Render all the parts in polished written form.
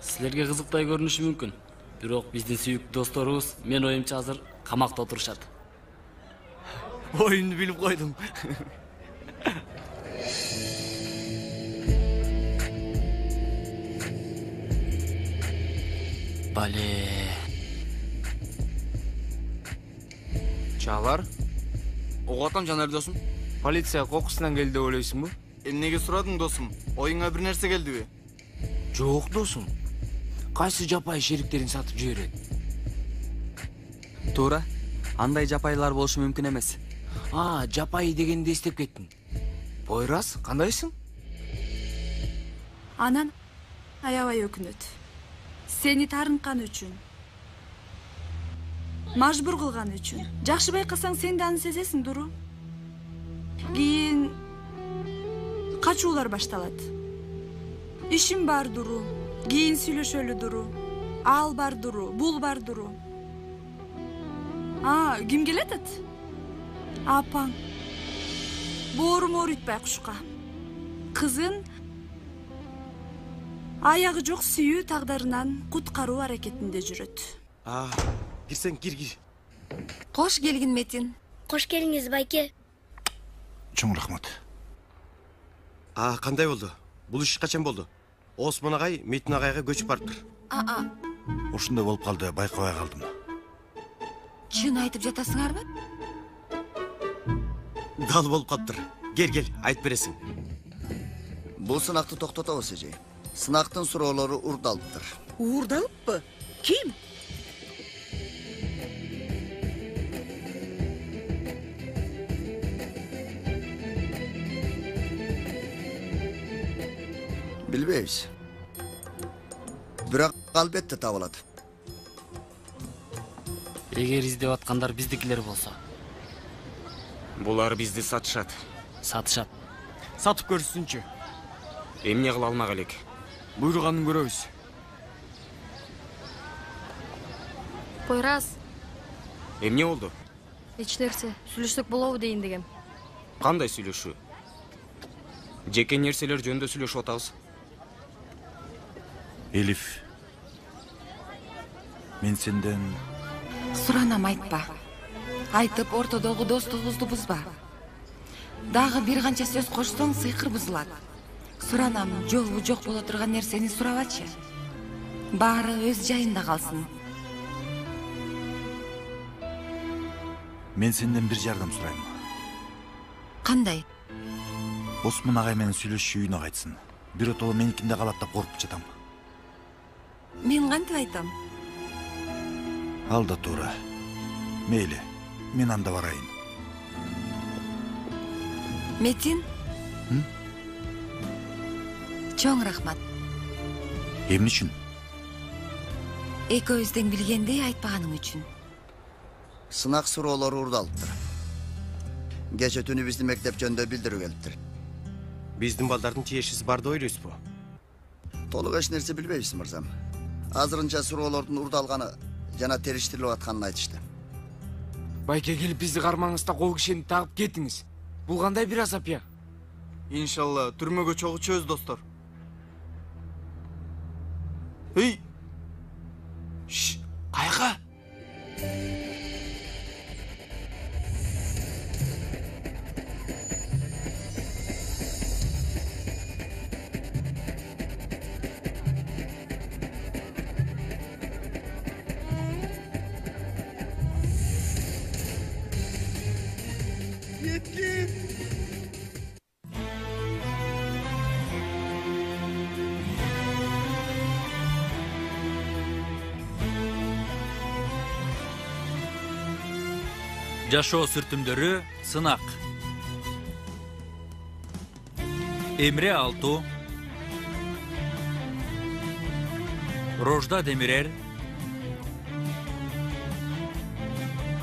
Силерге кызыктай көрүнүшү мүмкүн. Бирок биздин сүйүктүү досторубуз мен оюмча азыр камакта отурушат. Oyunu bilip koydum. Бале. Çağlar. Oğatan Caner dostum. Politsiya kokusundan geldi öyleysin bu. Nege suradın dostum? Oyuna bir nerse geldi be? Жоқ досым. Кайсы жапай шериктерин сатып жиберет? Туура. Андай жапайлар болушу мүмкүн эмес. Жапай дегенди эстеп кеттим. Бойрас, кандайсың? Анан аябай өкүнөт. Сени тарынкан үчүн. Мажбур кылган үчүн. Жакшы байкасаң сен да аны сезесиң, Дуру. Кийин качуулар башталат. Ишим бар, Дуру. Кийин сүйлөшөлү, Дуру. Ал бар, Дуру. Бул бар, Дуру. Ким келетет? Апаң. Боорум ооруйт байкушка. Кызын аягы жок сүйүү тагдарынан куткаруу аракетинде жүрөт. Girsen gir. Кош келгин, Метин. Кош келиңиз, байке. Чоң рахмат. Кандай болду? Бул иш качан болду? Осмон агай Метин агайга көчүп барыптыр. Ушундай болуп калды, байкабай калдым. Чын айтып жатасыңарбы? Дал болуп калыптыр. Кел, айтып бересиң. Бул сынакты токтотобуз, эже. Сынактын суроолору урдалыптыр. Урдалыппы? Ким? Билбейбиз. Бирок албетте табылат. Эгер издеп аткандар биздикилер болсо. Булар бизди сатышат. Сатышат. Сатып көрсүнчү. Эмне кыла алмак элек? Буйруганын көрөбүз. Бойрас. Эмне болду? Эч нерсе, сүйлөшсөк болобу дейин дегем. Кандай сүйлөшүү? Жеке нерселер жөнүндө сүйлөшүп атабыз. Элиф. Мен сенден Суранам, айтпа. Айтып ортодогу достугубузду бузба. Дагы бир канча сөз кошсоң сыйкыр бузулат. Суранам, жолу жок боло турган нерсени сурабачы. Баары өз жайында калсын. Мен сенден бир жардам сурайм. Кандай? Осмон агай менен сүйлөшүп үйүнө кайтсын. Биротоло меникинде калат деп коркуп жатам. Мен кантип айтам? Ал да туура. Мейли, мен анда барайын. Метин? Чоң рахмат. Эмне үчүн? Экөөбүздүн билгендей айтпаганың үчүн. Сынак суроолору урдалыптыр. Кече түнү биздин мектеп жөнүндө билдирүү келиптир. Биздин балдардын тиешеси бар да ойлойсузбу? Толук эч нерсе билбейбиз, мырзам. Азырынча суроолордун урдалганы жана териштирилип атканын айтышты. Байке келип бизди кармаңызда кол кишени тагып кетиңиз. Бул кандай бир азап я? Иншалла, түрмөгө чогуу достор. Эй! Кайга? Жашоо сүртүмдөрү сынак. Эмре Алту, Рожда Демирер,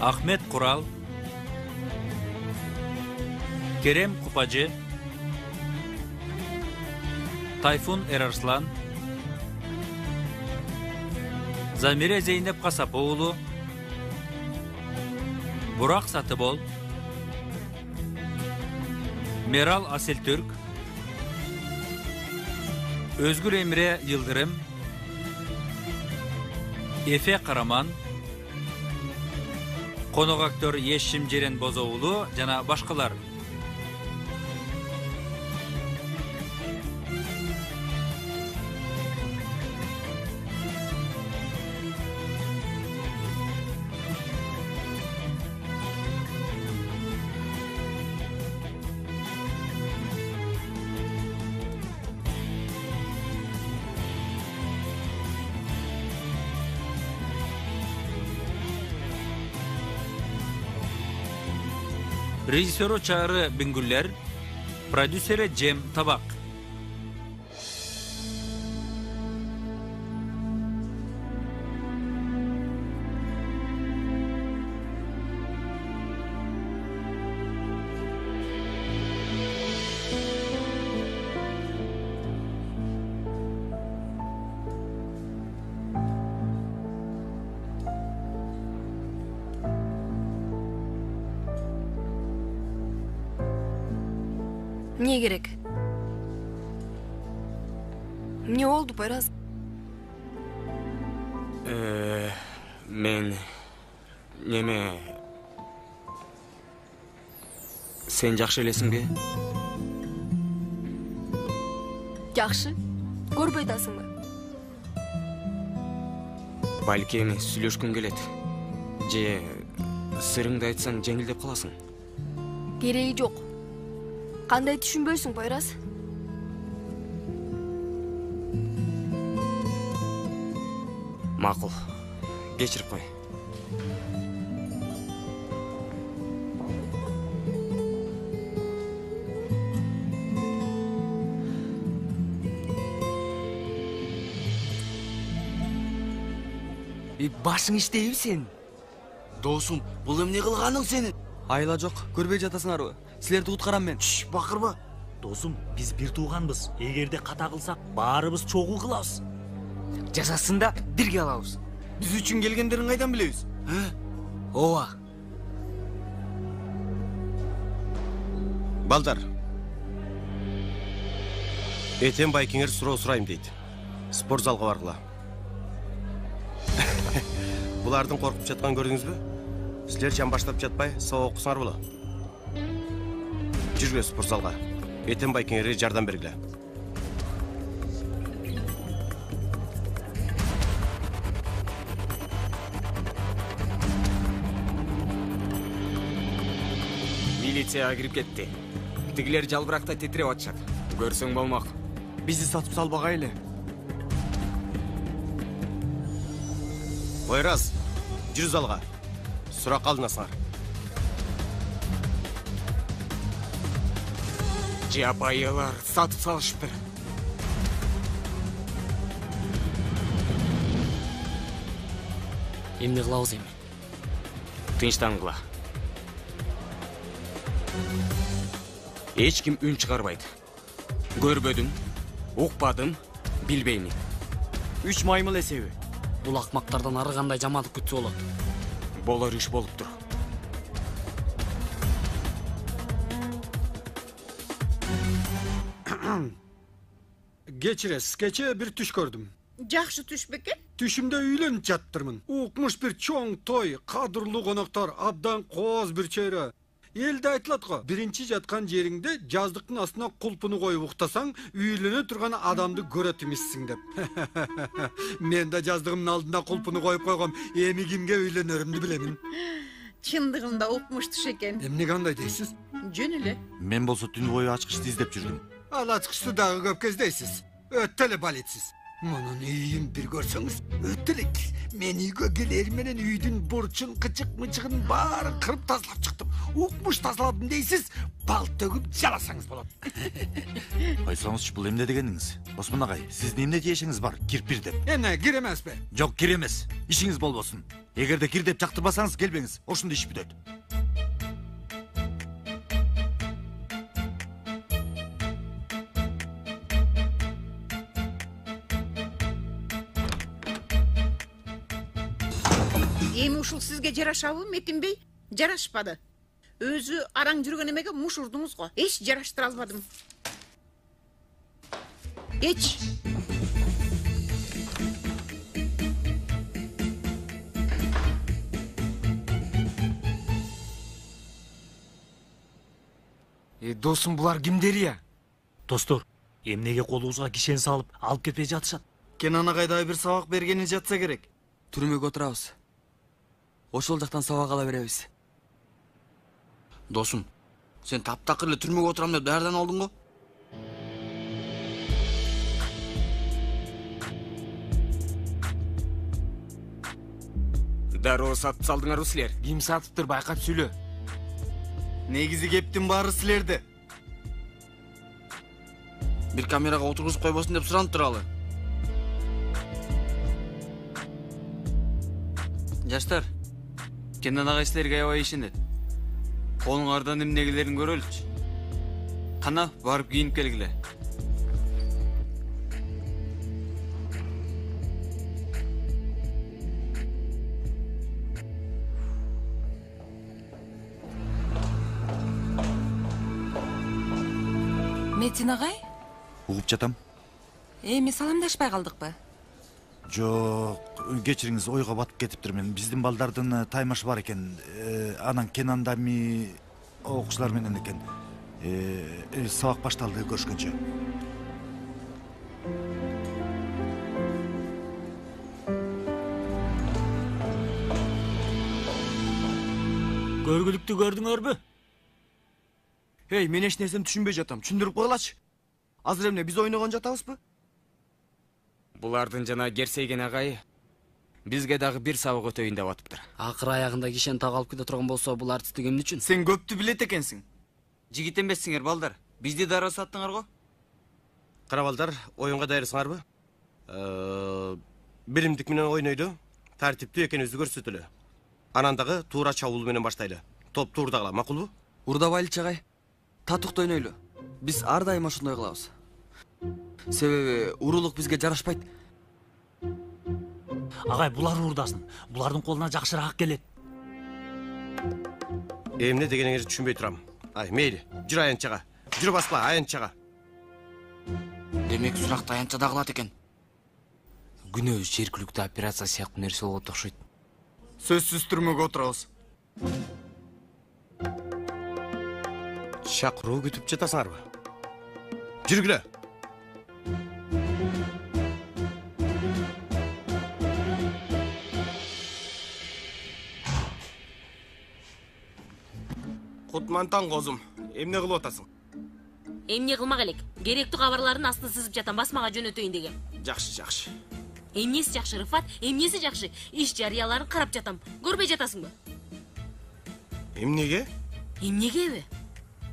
Ахмет Курал, Керем Купажы, Тайфун Эрарслан, Замире Зейнеп Касапоğlu, Burak Satıbol, Meral Aseltürk, Özgür Emre Yıldırım, Efe Karaman, konuk aktör Yeşim Ceren Bozoğlu jana başkalar. Rejissörü Çağrı Bingüller, prodüsörü Cem Tabak. Niye gerek? Ne oldu Poyraz? Men neme sen жакшы элесиңби? Жакшы. Көрбөй атасыңбы? Балки эми сүйлөшкүң келет. Же сырыңды айтсаң жеңилдеп каласың. Кереги жок. Кандай түшүнбөйсүң, Poyraz? Макул. Кечирип кой. Башың иштейби сен? Досум, бул эмне кылганың сени? Айла жок, көрбөй жатасыңарбы? Силерди уткарам мен. Бакырба. Досум, биз бир тууганбыз. Эгерде ката кылсак, баарыбыз чогуу кылабыз. Жазасын да бирге алабыз. Биз үчүн келгендерин кайдан билебиз? Ооба. Балдар. Этен байкеңер суроо сурайм дейт. Спорт залга баргыла. Булардын коркуп жатканын көрдүңүзбү? Силер жан баштап жатпай, сабак окусаңар болот. Жүргүлө спорт залга. Этен байкеңерге жардам бергиле. Милицияга кирип кетти. Тигилер жалбыракта титиреп атышат. Көрсөң болмок. Бизди сатып салбагайлы. Poyraz, жүрү залга. Сурак алдыңасыңар. Жапайылар сатып салышыптыр. Эмне кылабыз эми? Тынчтангыла. Эч ким үн чыгарбайт. Көрбөдүм, укпадым, билбеймин. 3 маймыл эсеби. Бул акмактардан ары кандай жамандык күтсө болот? Болор иш болуптур. Geçiriz. Keçe bir tuş gördüm. Жақшы түш бекен? Түшімде үйлөнүп жаттырмын. Укмуш bir чоң той, кадырлуу коноктор, абдан кооз bir чөйрө. Элде айтылат го, биринчи жаткан жериңде жаздыктын астына кулпуну коюп уктасаң, үйлөнө турган адамды көрөт эмессиң деп. Мен да жаздыгымдын алдына кулпуну коюп койгом, эми кимге үйлөнөрүмдү билемин. Чындыгында укмуш түш экен. Эмне кандай дейсиз? Жөн эле. Мен болсо түнү бою ачкычты издеп жүрдүм. Ал ачкычты дагы көп кездейсиз. Өтө эле балетсиз. Мунун үйүн бир көрсөңүз, өтө элек. Мен үйгө келер менен үйдүн бурчун, кычык-мычыгын баарын кырып тазалап чыктым. Укмуш тазаладым дейсиз, бал төгүп жаласаңыз болот. Койсоңузчу, бул эмне дегениңиз? Осмон агай, сиздин эмне тиешиңиз бар? Кирпир деп. Эмне, кир эмеспи? Жок, кир эмес. Ишиңиз болбосун. Эгерде кир деп жактырбасаңыз, келбеңиз. Ошондо иш бүтөт. Эми ушул сизге жарашабы, Метин бей? Жарашпады. Өзү араң жүргөн эмеге муш урдуңуз го. Эч жараштыра албадым. Эч. Досум, булар кимдер я? Достор, эмнеге колубузга кишен салып алып кетпей жатышат? Кенан агайдай бир сабак бергени жатса керек. Түрмөгө отурабыз. Ошол жактан сабак ала беребиз. Досум, сен таптакыр эле түрмөгө отурам деп даярдан алдың го? Дароо сатып салдыңарбы силер? Ким сатыптыр, байкап сүйлө. Негизи кептин баары силерде. Бир камерага отургузуп койбосун деп суранып туралы. Жаштар, Кенан агай силерге аябай ишенет. Колуңардан эмнегелерин көрөлүчү. Кана, барып кийинип келгиле. Метин агай, Угуп жатам. эми саламдашпай калдыкпы? Жок, кечириңиз, ойго батып кетиптирмин. Биздин балдардын таймашы бар экен. Анан Кенанда окуучулар менен экен. Сабак башталды, көрүшкөнчө. Көргүлүктү көрдүңөрбү? Эй, мен эч нерсени түшүнбөй жатам. Түшүндүрүп койгулачы. Азыр эмне, биз ойногон жатабызбы? Булардын жана Керсейген агайы бизге дагы бир сабак өтөйүн деп атыптыр. Акыр аягында кишен тагалып кете турган болсо, бул артисттик эмне үчүн? Сен көптү билет экенсиң. Жигит эмессиңер балдар. Бизди дароо саттыңар го. Кара балдар, оюнга даярсыңарбы? Биримдик менен ойнойду, тартиптүү экенибизди көрсөтөлү. Анан дагы туура чабуул менен баштайлы. Топ туурдагыла, макулбу? Урдабайлычы агай. Татыкты ойнойлу. Биз ар дайым ошондой кылабыз. Себеби уруулук бизге жарашпайт. Агай, булар уурдасын. Булардын колуна жакшыраак келет. Эмне дегениңерди түшүнбөй турам. Ай, мейли, жүрө аянтчага. Жүрө баскыла, аянтчага. Демек суракты аянтчада кылат экен. Күнөө жергиликтүү операция сыяктуу нерсе болот окшойт. Сөзсүз түрмөгө отурабыз. Чакыруу күтүп жатасыңарбы? Жүргүлө. Кутмантан козум, эмне кылып атасың? Эмне кылмак элек? Керектүү кабарлардын астын сызып жатам, басмага жөнөтөйүн деген. Жакшы. Эмнеси жакшы, Рыфат? Эмнеси жакшы? Иш жарыяларын карап жатам. Көрбөй жатасыңбы? Эмнеге? Эмнегеби?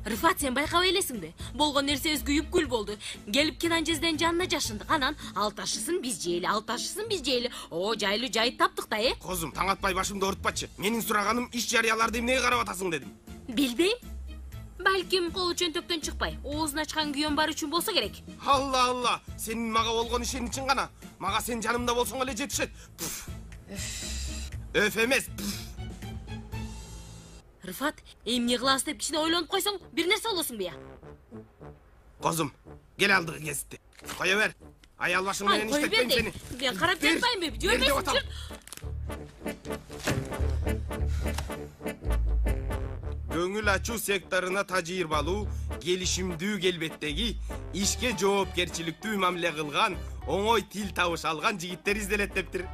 Рыфат, сен байкабай элесиңби? Болгон нерсебиз күйүп күл болду. Келип Кенан жезден жанына жашындык. Анан ал ташысын биз жейли, О, жайлуу жайыт таптык да, Козум, таң атпай башымды оорутпачы. Менин сураганым иш жарыяларды эмнеге карап атасың дедим. Билбейм. Балким колу чөнтөктөн чыкпай, оозун ачкан күйөөм бар үчүн болсо керек. Алла, сенин мага болгон ишеничиң гана. Мага сен жанымда болсоң эле жетишет. Өф эмес. Рыфат, эмне кылабыз деп кичине ойлонуп койсоң, бир нерсе болосуңбу я? Козум, кел алдыгы кесипти. Кое бер. Аял башың менен иштетпейм сени. Мен карап жатпаймынбы? Жөрбөйсүң. Көңүл ачуу секторуна тажыйырбалуу, келишимдүү келбеттеги, ишке жоопкерчиликтүү мамиле кылган, оңой тил табыш алган жигиттер изделет дептир.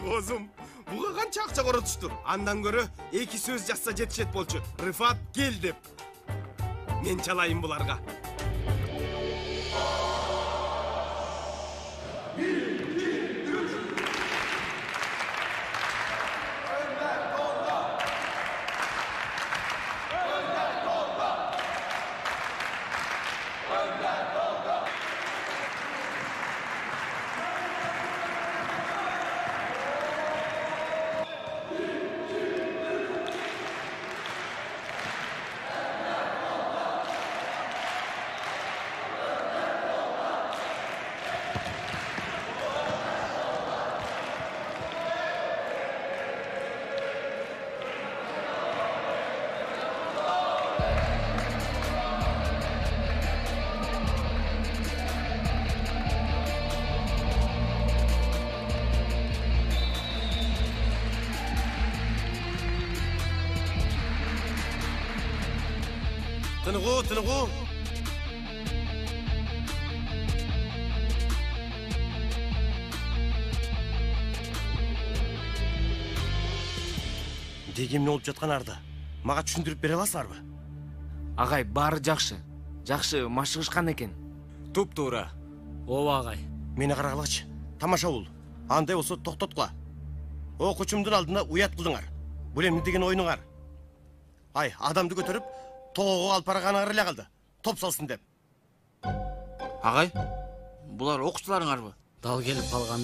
Козум, буга канча акча коротушту? Андан көрө 2 сөз жазса жетишет болчу. Рыфат, кел деп. Мен чалайын буларга. Тыныгуу. Деги эмне болуп жаткан арда? Мага түшүндүрүп бере аласыңарбы? Агай, баары жакшы. Жакшы машыгышкан экен. Туп-туура. Ооба агай. Мени карагылачы. Тамаша бул. Андай болсо токтоткула. Окуучумдун алдында уят кылдыңар. Бул эмне деген оюнуңар? Ай, адамды көтөрүп, тоого алып бараганыңар эле калды. Топ салсын деп. Агай, булар окуучуларыңарбы? Дал келип калган.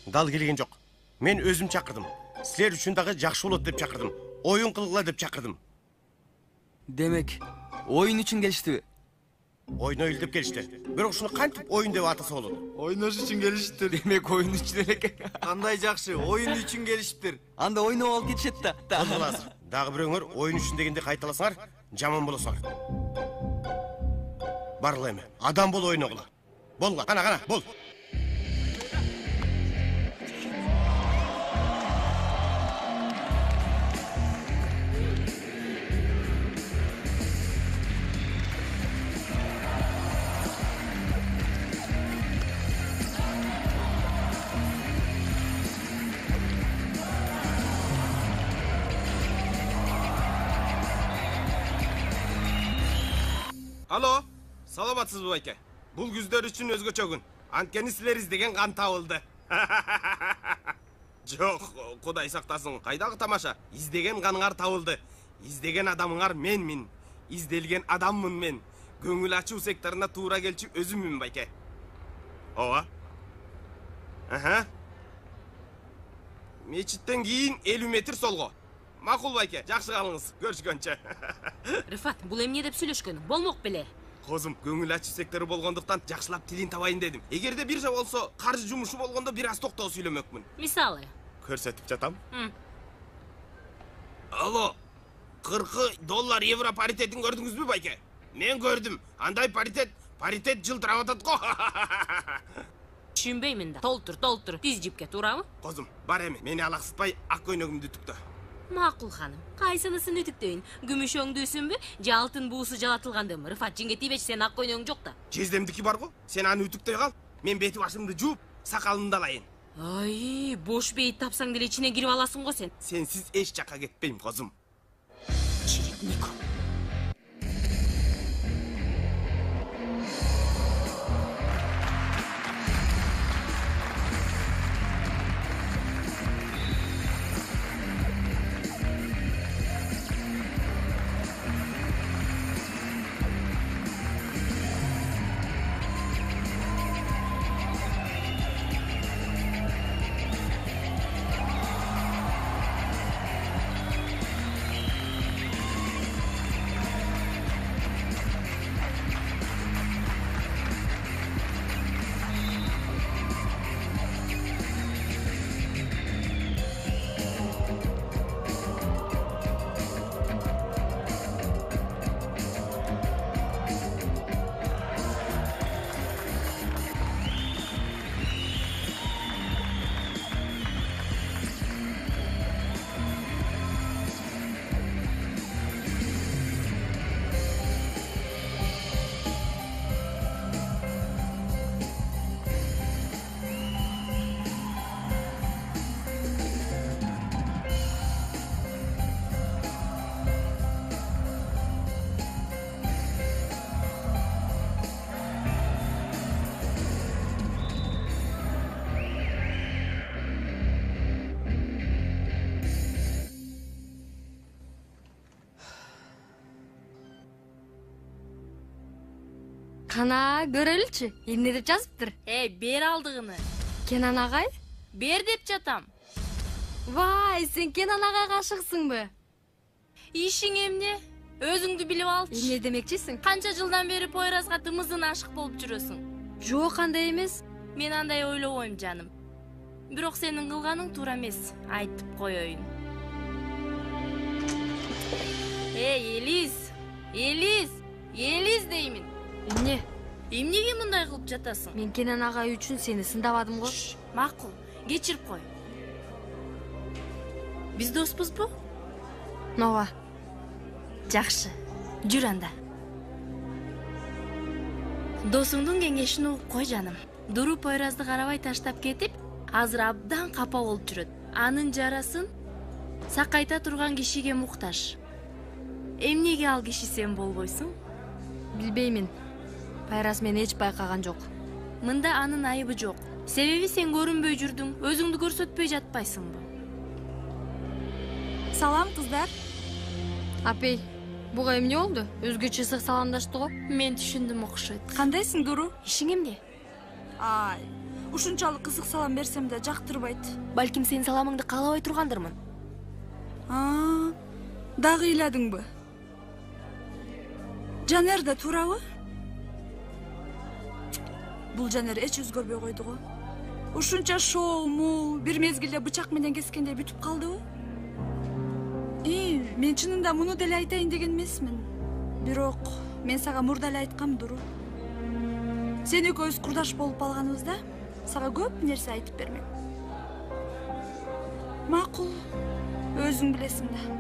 Дал келген жок. Мен өзүм чакырдым. Силер үчүн дагы жакшы болот деп чакырдым. Оюн кылгыла деп чакырдым. Демек, оюн үчүн келиштиби? Ойнойлу деп келишти. Бирок ушуну кантип оюн деп атаса болот? Ойнош үчүн келишиптир. Демек, оюн үчүн эле экен. Кандай жакшы, оюн үчүн келишиптир. Анда ойноп алып кетишет да. Козголасың. Дагы бирөөңөр оюн үчүн дегенде кайталасаңар, жаман болосуңар. Баргыла эми. Адам бол ойногула. Болла, кана, бол. Алло, саламатсызбы байке? Бул күздөр үчүн өзгөчө күн. Анткени силер издеген кан табылды. Жок, Кудай сактасын. Кайдагы тамаша? Издеген каныңар табылды. Издеген адамыңар менмин. Изделген адаммын мен. Көңүл ачуу секторуна туура келчү өзүммүн байке. Ооба. Мечиттен кийин 50 метр солго. Макул байке, жакшы калыңыз. Көрүшкөнчө. Рифат, бул эмне деп сүйлөшкөн? Болмок беле. Козум, көңүл ачуу сектору болгондуктан жакшылап тилин табайын дедим. Эгерде биржа болсо, каржы жумушу болгондо бир аз токтоо сүйлөмөкмүн. Мисалы? Көрсөтүп жатам. Алло, $40 евро паритетин көрдүңүзбү байке? Мен көрдүм. Андай паритет жылтырап атат го. Түшүнбөймүн да. Толтур. Биз жипке туурабы? Козум, бар эми. Мени алаксытпай ак көйнөгүмдү түктө. Макул ханым. Кайсынысын үтүктөйүн? Күмүш өңдүүсүнбү? Же алтын буусу жалатылгандымы? Рифат жеңге тийбечи, сенин ак көйнөгүң жок да. Жездемдики бар го? Сен аны үтүктөй кал. Мен бети башымды жууп, сакалымды алайын. Ай, бош бейт тапсаң деле ичине кирип аласың го сен. Сенсиз эч жакка кетпейм, козум. Черепнику. Кана көрөлүчү, эмне деп жазыптыр? Бер алдыгыны. Кенан агай? Бер деп жатам. Вай, сен Кенан агайга ашыксыңбы? Ишиң эмне? Өзүңдү билип алчы. Эмне демекчисиң? Канча жылдан бери Пойразга тымызын ашык болуп жүрөсүң? Жок, андай эмес. Мен андай ойлобойм, жаным. Бирок сенин кылганың туура эмес, айтып коеюн. Элиз деймин. Эмне? Эмнеге мындай кылып жатасың? Мен Кенан агай үчүн сени сындабадым го. Макул, кечирип кой. Биз доспузбу? Ооба. Жакшы. Жүр анда. Досуңдун кеңешин угуп кой жаным. Дуру Пойразды карабай таштап кетип, азыр абдан капа болуп жүрөт. Анын жарасын сакайта турган кишиге муктаж. Эмнеге ал киши сен болбойсуң? Билбеймин. Пайрас мени эч байкаган жок. Мында анын айыбы жок. Себеби сен көрүнбөй жүрдүң, өзүңдү көрсөтпөй жатпайсыңбы? Салам кыздар. Апей, буга эмне болду? Өзгөчө ысык саламдашты го. Мен түшүндүм окшойт. Кандайсың Дуру? Ишиң эмне? Ай, ушунчалык ысык салам берсем да жактырбайт. Балким сенин саламыңды каалабай тургандырмын. Дагы ыйладыңбы? Жанер да туурабы? Бул Жанер эч өзгөрбөй койду го. Ушунча шоу, мул, бир мезгилде бычак менен кескендей бүтүп калдыбы? Мен чынында муну деле айтайын деген эмесмин. Бирок мен сага мурда эле айткам, Дуру. Сен экөөбүз курдаш болуп калганыбызда сага көп нерсе айтып бермек. Макул, өзүң билесиң да.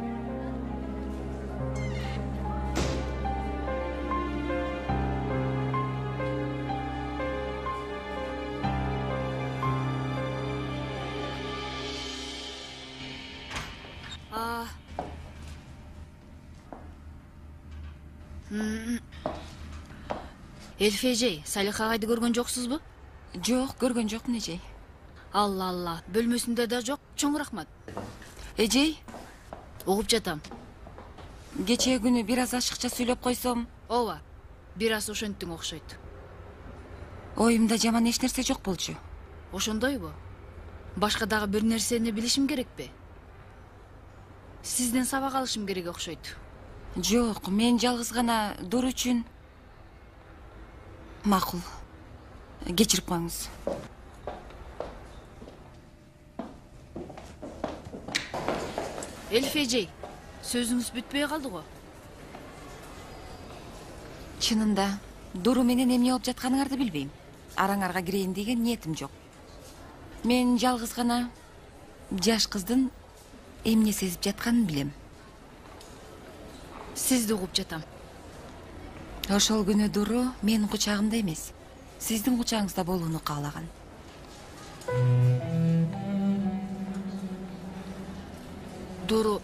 Эльфи эжей, Салих агайды көргөн жоксузбу? Жок, көргөн жокмун эжей. Алла, бөлмөсүндө да жок. Чоң рахмат. Эжей, угуп жатам. Кечээ күнү бир аз ашыкча сүйлөп койсом. Ооба, бир аз ошенттиң окшойт. Оюмда жаман эч нерсе жок болчу. Ошондойбу? Башка дагы бир нерсени билишим керекпи? Сизден сабак алышым керек окшойт. Жок, мен жалгыз гана Дуру үчүн. Макул. Кечирип коюңуз. Эльфи эжей, сөзүңүз бүтпөй калды го. Чынында, Дуру менен эмне болуп жатканыңарды билбейм. Араңарга кирейин деген ниетим жок. Мен жалгыз гана жаш кыздын эмне сезип жатканын билем. Сизди угуп жатам. Ошол күнү Дуру менин кучагымда эмес, сиздин кучагыңызда болууну каалаган. Дуру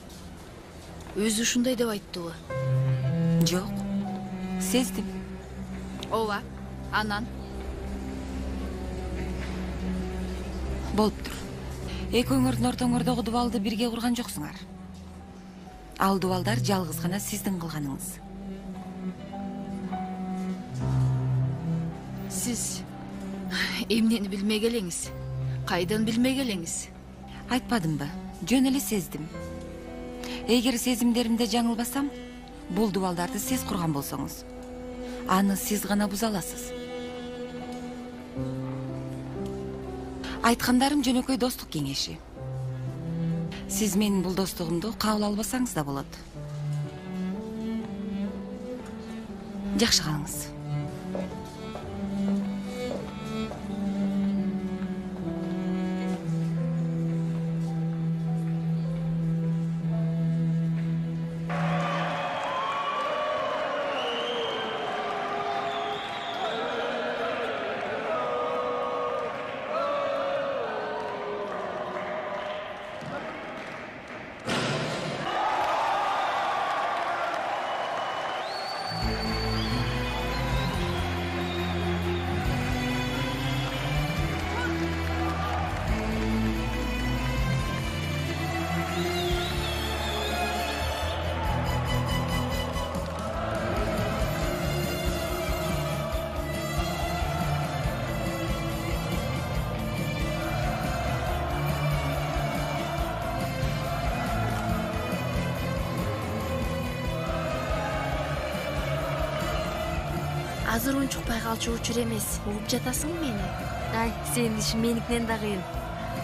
өзү ушундай деп айттыбы? Жок, сездим. Ооба, анан болуптур. Экөөңөрдүн ортоңордогу дубалды бирге курган жоксуңар. Ал дубалдар жалгыз гана сиздин кылганыңыз. Сиз эмнени билмей келеңиз? Кайдан билмей келеңиз? Айтпадымбы? Жөн эле сездим. Эгер сезимдеримде жаңылбасам, бул дубалдарды сиз курган болсоңуз, аны сиз гана буза аласыз. Айткандарым жөнөкөй достук кеңеши. Сиз менин бул достугумду кабыл албасаңыз да болот. Жакшы калыңыз. Азыр унчукпай калчу учур эмес. Угуп жатасың мени? Ай, сенин ишин меникинен да кыйын.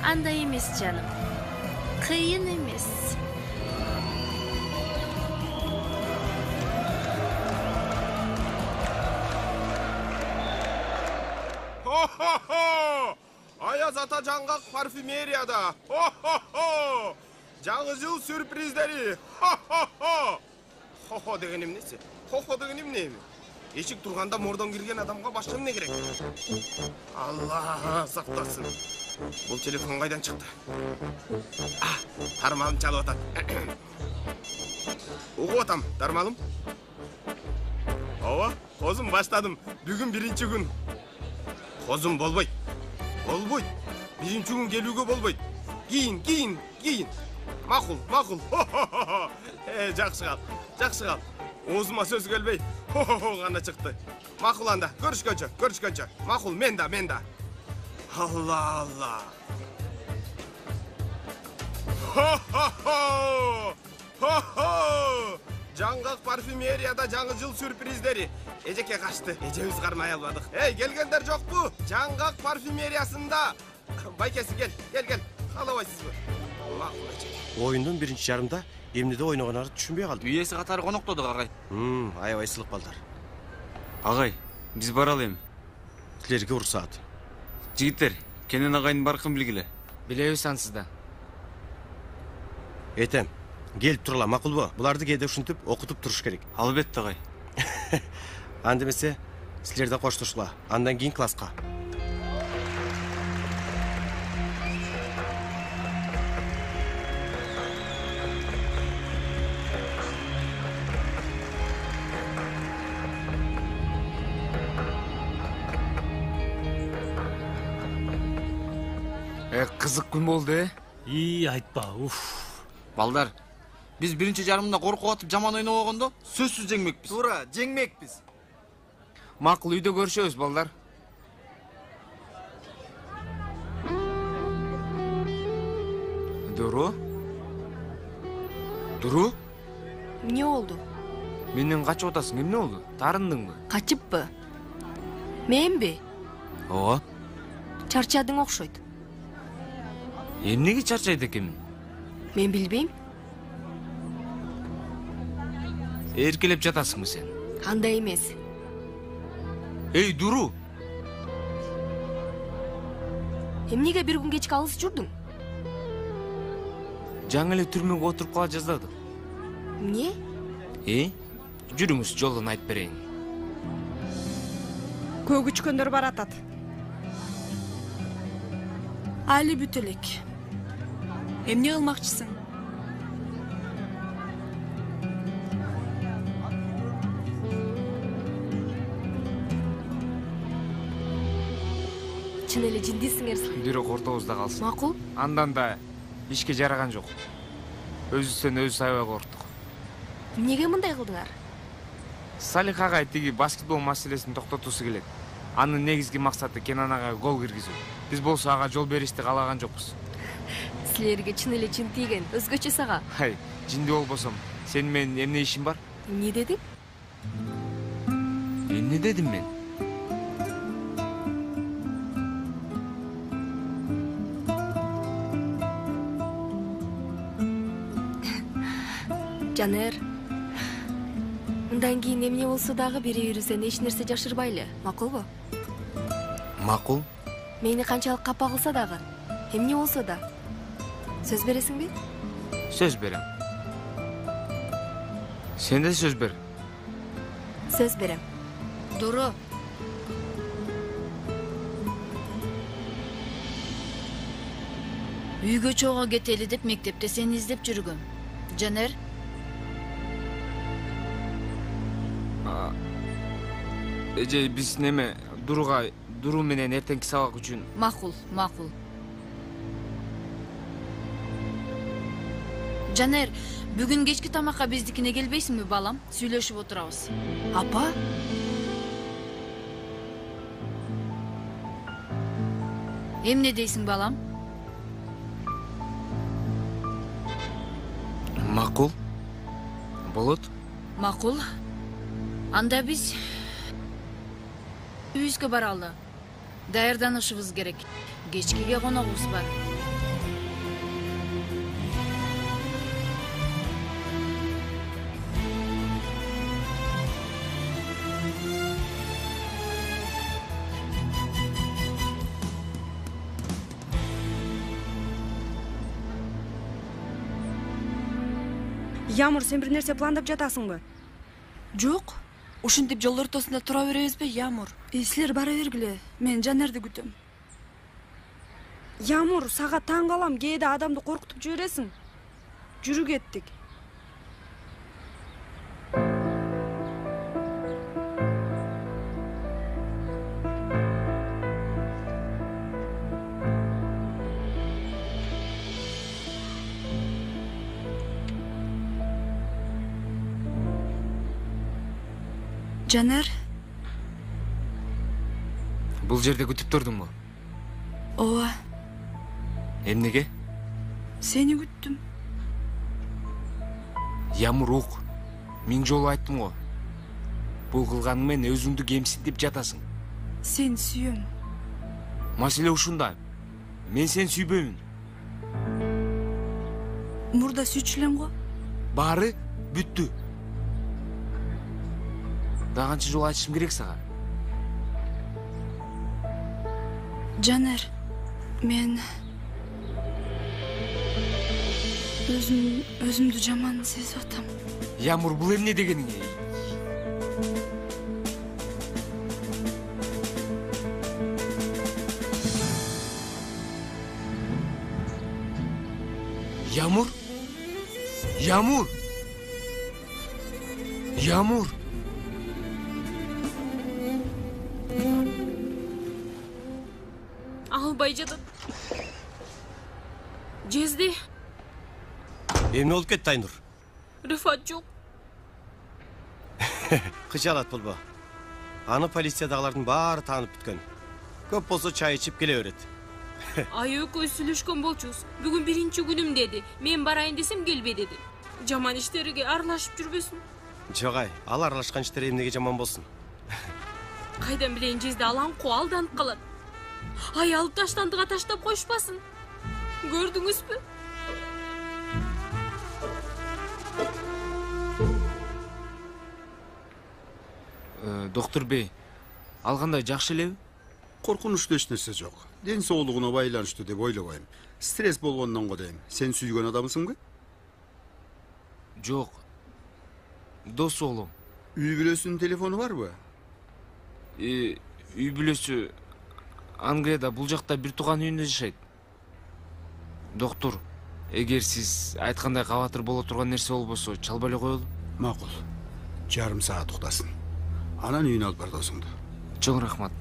Андай эмес жаным. Кыйын эмес. Аяз ата жаңгак парфюмерияда. Жаңы жыл сюрприздери. Хо-хо деген эмнеси? Хо-хо деген эмне? эшик турганда мордон кирген адамга башка эмне керек? Алла сактасын. Бул телефон кайдан чыкты? Тармалым чалып атат. Угуп атам, тармалым. Ооба, козум баштадым. Бүгүн биринчи күн. Козум болбойт. Болбойт. Биринчи күн келүүгө болбойт. Кийин. Макул. Жакшы кал. Оозума сөз келбей. Гана чыкты. Макул анда. Көрүшкөнчө. Макул, мен да. Алла. Жаңгак парфюмерияда жаңы жыл сюрприздери. Эжеке качты. Эжебиз кармай албадык. Эй, келгендер жокпу? Жаңгак парфюмериясында. Байкеси кел. Калабайсызбы? Макул эжеке. Оюндун биринчи жарымда эмнеде ойногонорду түшүнбөй калдым. Үйеси катары коноктодук, агай. Аябай сылык балдар. Агай, биз баралы эми. Силерге уруксаат. Жигиттер, Кенен агайдын баркын билгиле. Билебиз ансызда. Этем, келип турала, макулбу? Буларды кээде ушинтип окутуп туруш керек. Албетте, агай. Анда эмесе, силер да коштошула. Андан кийин класска. Кызык күн болду, айтпа, Балдар, биз биринчи жарымда коркуп атып жаман ойнобогондо сөзсүз жеңмекпиз. Туура, жеңмекпиз. Макул, үйдө көрүшөбүз, балдар. Дуру? Эмне болду? Менден качып атасың, эмне болду? Тарындыңбы? Качыппы? Менби? Ооба. Чарчадың окшойт. Эмнеге чарчайт экенмин? Мен билбейм. Эркелеп жатасыңбы сен? Андай эмес. Эй, Дуру! Эмнеге бир күн кечке алыс жүрдүң? Жаңы эле түрмөгө отуруп кала жаздадым. Эмне? Жүрүңүз, жолдон айтып берейин. Көк үчкөндөр баратат. Али бүт элек. Эмне кылмакчысың? Чын эле жиндисиңер. Бирок ортобузда калсын. Макул. Андан да ишке жараган жок. Өзүбүздөн өзүбүз аябай корктук. Эмнеге мындай кылдыңар? Салих агай тиги баскетбол маселесин токтотуусу келет. Анын негизги максаты Кенан агайга гол киргизүү. Биз болсо ага жол беришти каалаган жокпуз. Силерге чын эле чын тийген, өзгөчө сага. Жинди болбосом, сен менин эмне ишим бар? Эмне дедиң? Эмне дедим мен? Жанер, мындан кийин эмне болсо дагы бири-бирибизден эч нерсе жашырбайлы, макулбу? Макул. Мени канчалык капа кылса дагы, эмне болсо да. Сөз бересиңби? Сөз берем. Сен де сөз бер. Сөз берем. Дуру. Үйгө чогуу кетели деп мектепте сени издеп жүргөм. Жанер? Эже, биз неме Дуру менен эртеңки сабак үчүн. Макул. Жанер, бүгүн кечки тамакка биздикине келбейсиңби, балам? Сүйлөшүп отурабыз. Апа? Эмне дейсиң, балам? Макул. Болот. Макул. Анда биз үйүбүзгө баралы. Даярданышыбыз керек. Кечкеге коногубуз бар. Ямур, сен бир нерсе пландап жатасыңбы? Жок. ушинтип жол ортосунда тура беребизби, Ямур? Силер бара бергиле, мен Жанерди күтөм. Ямур, сага таң калам, кээде адамды коркутуп жибересиң. Жүрү кеттик. Жанер, Бул жерде күтүп турдуңбу? ооба, Эмнеге? сени күттүм. Ямур ук. Миң жолу айттым го. Бул кылганың менен өзүңдү кемсинтип жатасың. Сени сүйөм. Маселе ушунда. Мен сени сүйбөймүн. Мурда сүйчү элем го. Баары бүттү. Да канча жолу айтышым керек сага? Жанер, мен өзүмдү жаман сезип атам. Ямур, бул эмне дегениң? Ямур? Ямур? Ямур? Албай жатат. Жезди. Эмне болуп кетти, Айнур? Рифат жок. Кычалат болбо. Аны полициядагылардын баары таанып бүткөн. Көп болсо чай ичип келе берет. Ай экөөбүз сүйлөшкөн болчубуз. Бүгүн биринчи күнүм деди. Мен барайын десем келбе деди. Жаман иштерге аралашып жүрбөсүн. Жок ай, ал аралашкан иштер эмнеге жаман болсун? Кайдан билейин, Жезди алаңкуу алданып калат. Ай, алып таштандыга таштап коюшпасын. Көрдүңүзбү? Доктор бей, ал кандай, жакшы элеби? Коркунучтуу эч нерсе жок. Ден соолугуна байланыштуу деп ойлобойм. Стресс болгондон го дейм. Сен сүйгөн адамсыңбы? Жок. Дос оглум. Үй бүлөсүнүн телефону барбы? Үй бүлөсү Англияда, бул жакта бир тууган үйүндө жашайт. Доктор, эгер сиз айткандай кабатыр боло турган нерсе болбосо, чалбай эле коелу. Макул. Жарым саат уктасын. Анан үйүнө алып бар досуңду. Чоң рахмат.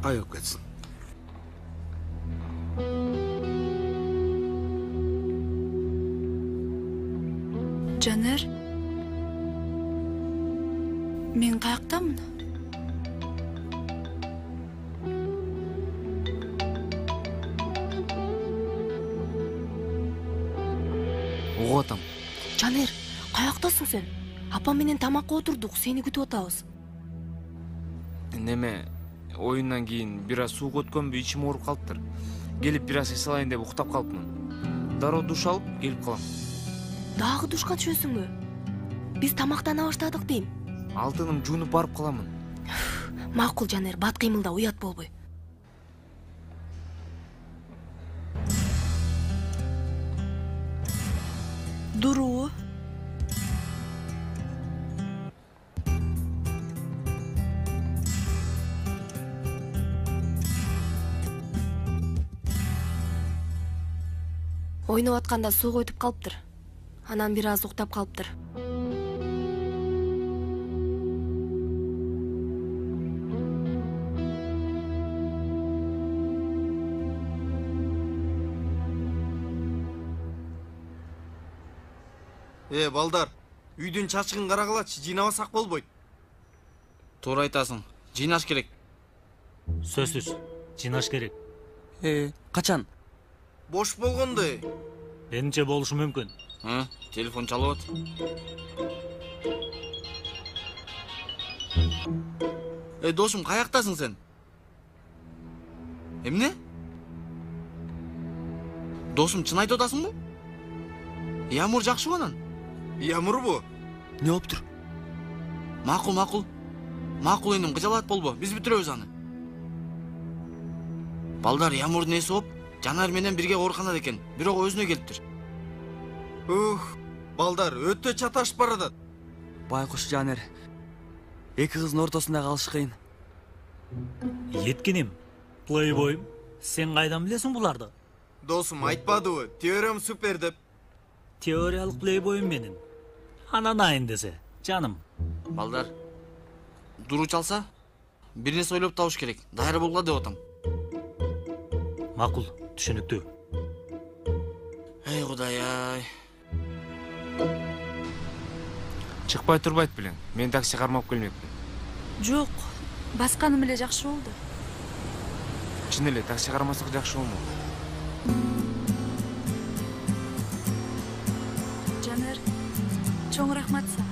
Айыгып кетсин. Жанер, мен каяктамын? Угуп атам. Жанер, каяктасың сен? Апам менен тамакка отурдук, сени күтүп атабыз. Неме, оюндан кийин бир аз суук өткөнбү, ичим ооруп калыптыр. Келип бир аз эс алайын деп уктап калыпмын. Дароо душ алып келип калам. Дагы душка түшөсүңбү? Биз тамактана баштадык дейм. Алтыным жуунуп барып каламын. Макул, Жанер, бат кыймылда, уят болбой. Дуруу. Ойноп атканда суу койтуп калыптыр. Анан бир аз уктап калыптыр. Балдар, үйдүн чачыгын карагылачы, жыйнабасак болбойт. Туура айтасың, жыйнаш керек. Сөзсүз, жыйнаш керек. Качан? Бош болгондой. Эмне болушу мүмкүн? Телефон чалып ат. Досум, каяктасың сен? Эмне? Досум, чын айтып атасыңбы? Ямур жакшыбы анан? Ямурбу? Не болуптур? Макул, макул. Макул энем, кыжалат болбо. Биз бүтүрөбүз аны. Балдар, Ямурдун эси ооп, Жанар менен бирге ооруканада экен. Бирок өзүнө келиптир. Балдар, өтө чаташып баратат. Байкуш Жанер. эки кыздын ортосунда калыш кыйын. Еткенем, плейбойм, сен кайдан билесиң буларды? Досум айтпадыбы, теорем супер деп. Теориялык плейбойм менин. Анан айын десе, жаным. Балдар, дуру чалса, бир нерсе ойлоп табыш керек. Даяр болгула деп атам. Макул, түшүнүктүү. Эй Кудай-ай. Чыкпай турбайт белең. Мен такси кармап келмекмин. Жок, басканым эле жакшы болду. Чын эле такси кармасак жакшы болмок. Жанер, чоң рахмат сага.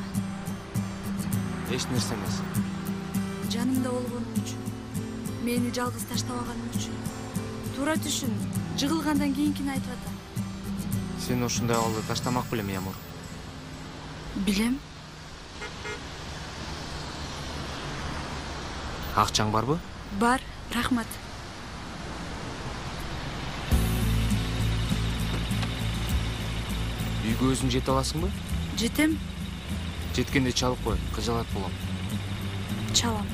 Эч нерсе эмес. Жанымда болгону үчүн, мени жалгыз таштабаганың үчүн. Туура түшүн, жыгылгандан кийинкини айтып атам. Сен ушундай абалда таштамак белем, Ямур. Билем. Акчаң барбы? Бар, рахмат. Үйгө өзүң жете аласыңбы? Жетем. Жеткенде чалып кой, кыжалат болом. Чалам.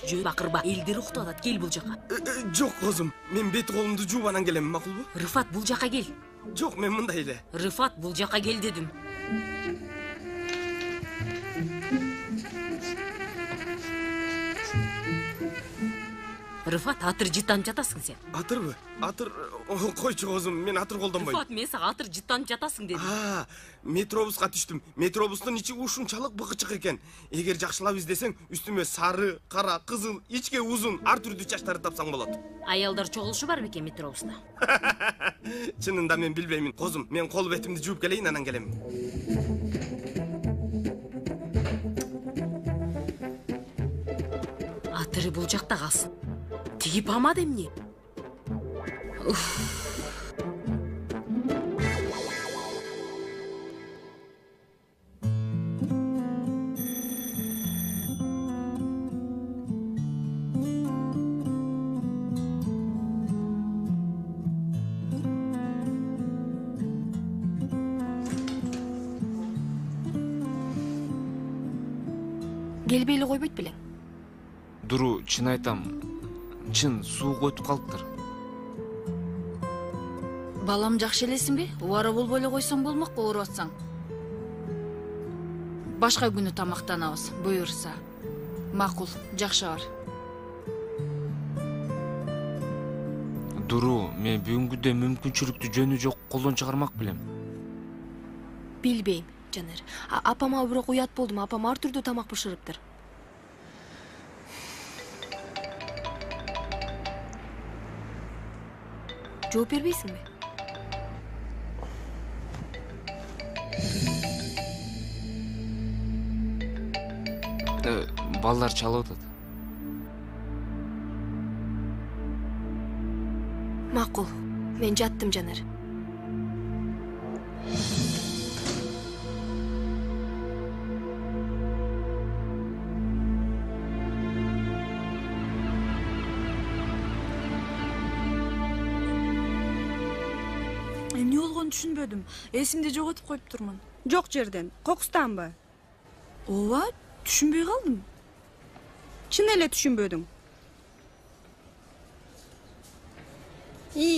Жөө бакырба, элдер уктап атат, кел бул жака. Жок козум, мен бет колумду жууп анан келем, макулбу? Рыфат, бул жака кел. Жок, мен мындай эле. Рыфат, бул жака кел дедим. Рыфат, атыр жыттанып жатасың сен. Атырбы? Атыр койчу козум, мен атыр колдонбойм. Рыфат, мен сага атыр жыттанып жатасың дедим. Метробуска түштүм. Метробустун ичи ушунчалык быкычык экен. Эгер жакшылап издесең, үстүмө сары, кара, кызыл, ичке узун ар түрдүү чачтарды тапсаң болот. Аялдар чогулушу бар бекен метробуста? Чынында мен билбеймин. Козум, мен кол бетимди жууп келейин, анан келем. Атыры бул жакта калсын. Тиги помада эмне? Келбей эле койбойт белең. Дуру, чын айтам. Чын сууга өтүп калыптыр. Балам, жакшы элесиңби? Убара болбой эле койсоң болмок, ооруп атсаң. Башка күнү тамактанабыз, буюрса. Макул, жакшы бар. Дуру, мен бүгүнгүдө мүмкүнчүлүктү жөнү жок колдон чыгармак белем. Билбейм, Жанер. Апама бирок уят болдум. Апам ар түрдүү тамак бышырыптыр. Жооп бербейсиңби? Балдар чалып атат. Макул. Мен жаттым, Жанер. Эмне болгонун түшүнбөдүм. Эсимди жоготуп коюптурмун. Жок жерден, кокустанбы? Ооба, түшүнбөй калдым. Чын эле түшүнбөдүң.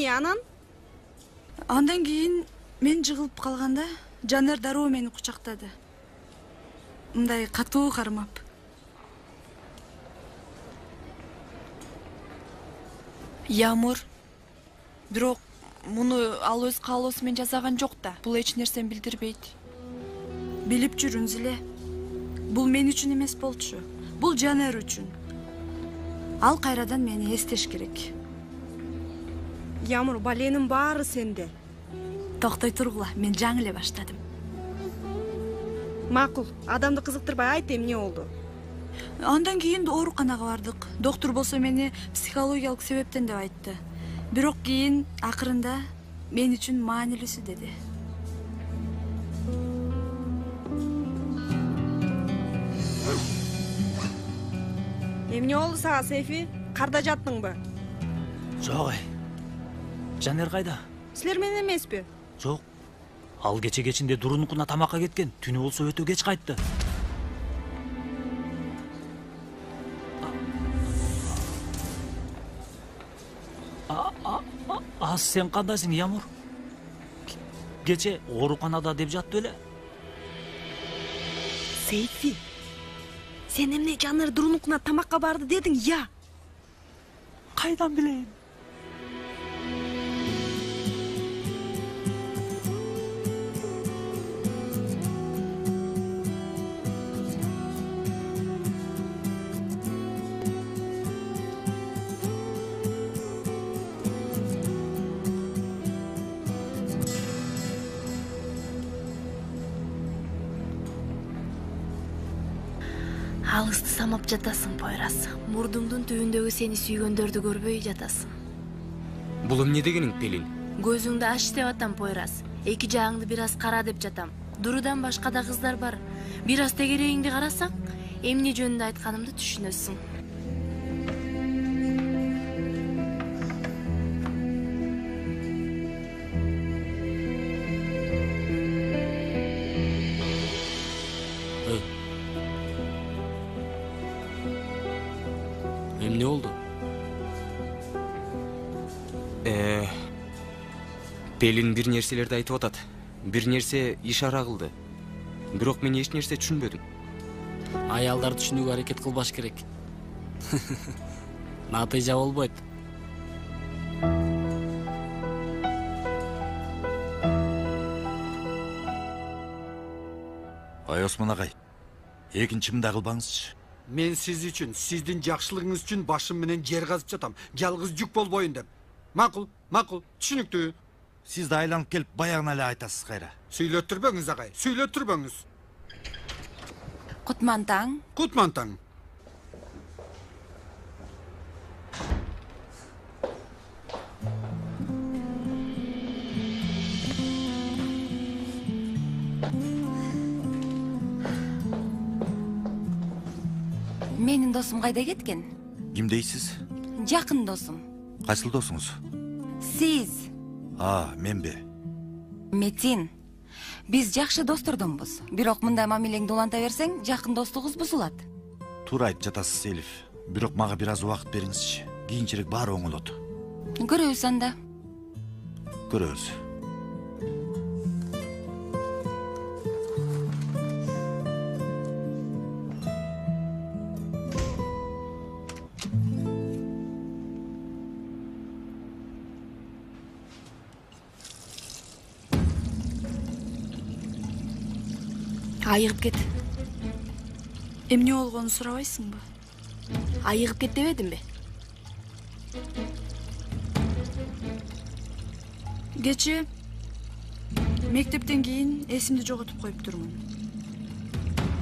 Анан? Андан кийин мен жыгылып калганда, Жанер дароо мени кучактады. Мындай катуу кармап. Ямур. Бирок муну ал өз каалоосу менен жасаган жок да. Бул эч нерсени билдирбейт. Билип жүрүң, Зиле. Бул мен үчүн эмес болчу. Бул Жанер үчүн. Ал кайрадан мени эстеш керек. Ямур, баленин баары сенде. Токтой тургула, мен жаңы эле баштадым. Макул, адамды кызыктырбай айт, эмне болду? Андан кийин ооруканага бардык. Доктор болсо мени психологиялык себептен деп айтты. Бирок кийин акырында мен үчүн маанилүүсү деди. Эмне болду сага, Сейфи? Карда жаттыңбы? Жок. Жанер кайда? Силер менен эмеспи? Жок. Ал кечинде Дурунукуна тамакка кеткен. Түнү болсо өтө кеч кайтты. Сен кандайсың, Ямур? Кече ооруканада деп жатты эле. Сейфи, сен эмне Жанер Дурунукуна тамакка барды дедиң, я? Кайдан билейин? Алысты самап жатасың, Пойрас. Мурдуңдун түбүндөгү сени сүйгөндөрдү көрбөй жатасың. Бул эмне дегениң, Пелин? Көзүңдү ач деп атам, Пойрас. Эки жагыңды бир аз кара деп жатам. Дурудан башка да кыздар бар. Бир аз тегерегиңди карасаң, эмне жөнүндө айтканымды түшүнөсүң. Эмне болду? Пелин бир нерселерди айтып атат. Бир нерсе ишара кылды. Бирок мен эч нерсе түшүнбөдүм. Аялдар түшүнүүгө аракет кылбаш керек. Натыйжа болбойт. Ай Осмон агай, экинчи мындай кылбаңызчы. Мен сиз үчүн, сиздин жакшылыгыңыз үчүн башым менен жер казып жатам. Жалгыз жүк болбоюн деп. Макул, түшүнүктүү. Сиз да айланып келип баягына эле айтасыз кайра. Сүйлөттүрбөңүз агай, сүйлөттүрбөңүз. Кутмантаң. Кутмантаң. Менин досум кайда кеткен? Ким дейсиз? Жакын досум. Кайсыл досуңуз? Сиз. Менби? Метин. Биз жакшы достордонбуз. Бирок мындай мамилеңди уланта берсең, жакын достугубуз бузулат. Туура айтып жатасыз, Элиф. Бирок мага бир аз убакыт бериңизчи. Кийинчерээк баары оңолот. Көрөбүз анда. Көрөбүз. Айыгып кет. Эмне болгонун сурабайсыңбы? Айыгып кет дебедимби? Кече мектептен кийин эсимди жоготуп коюптурмун.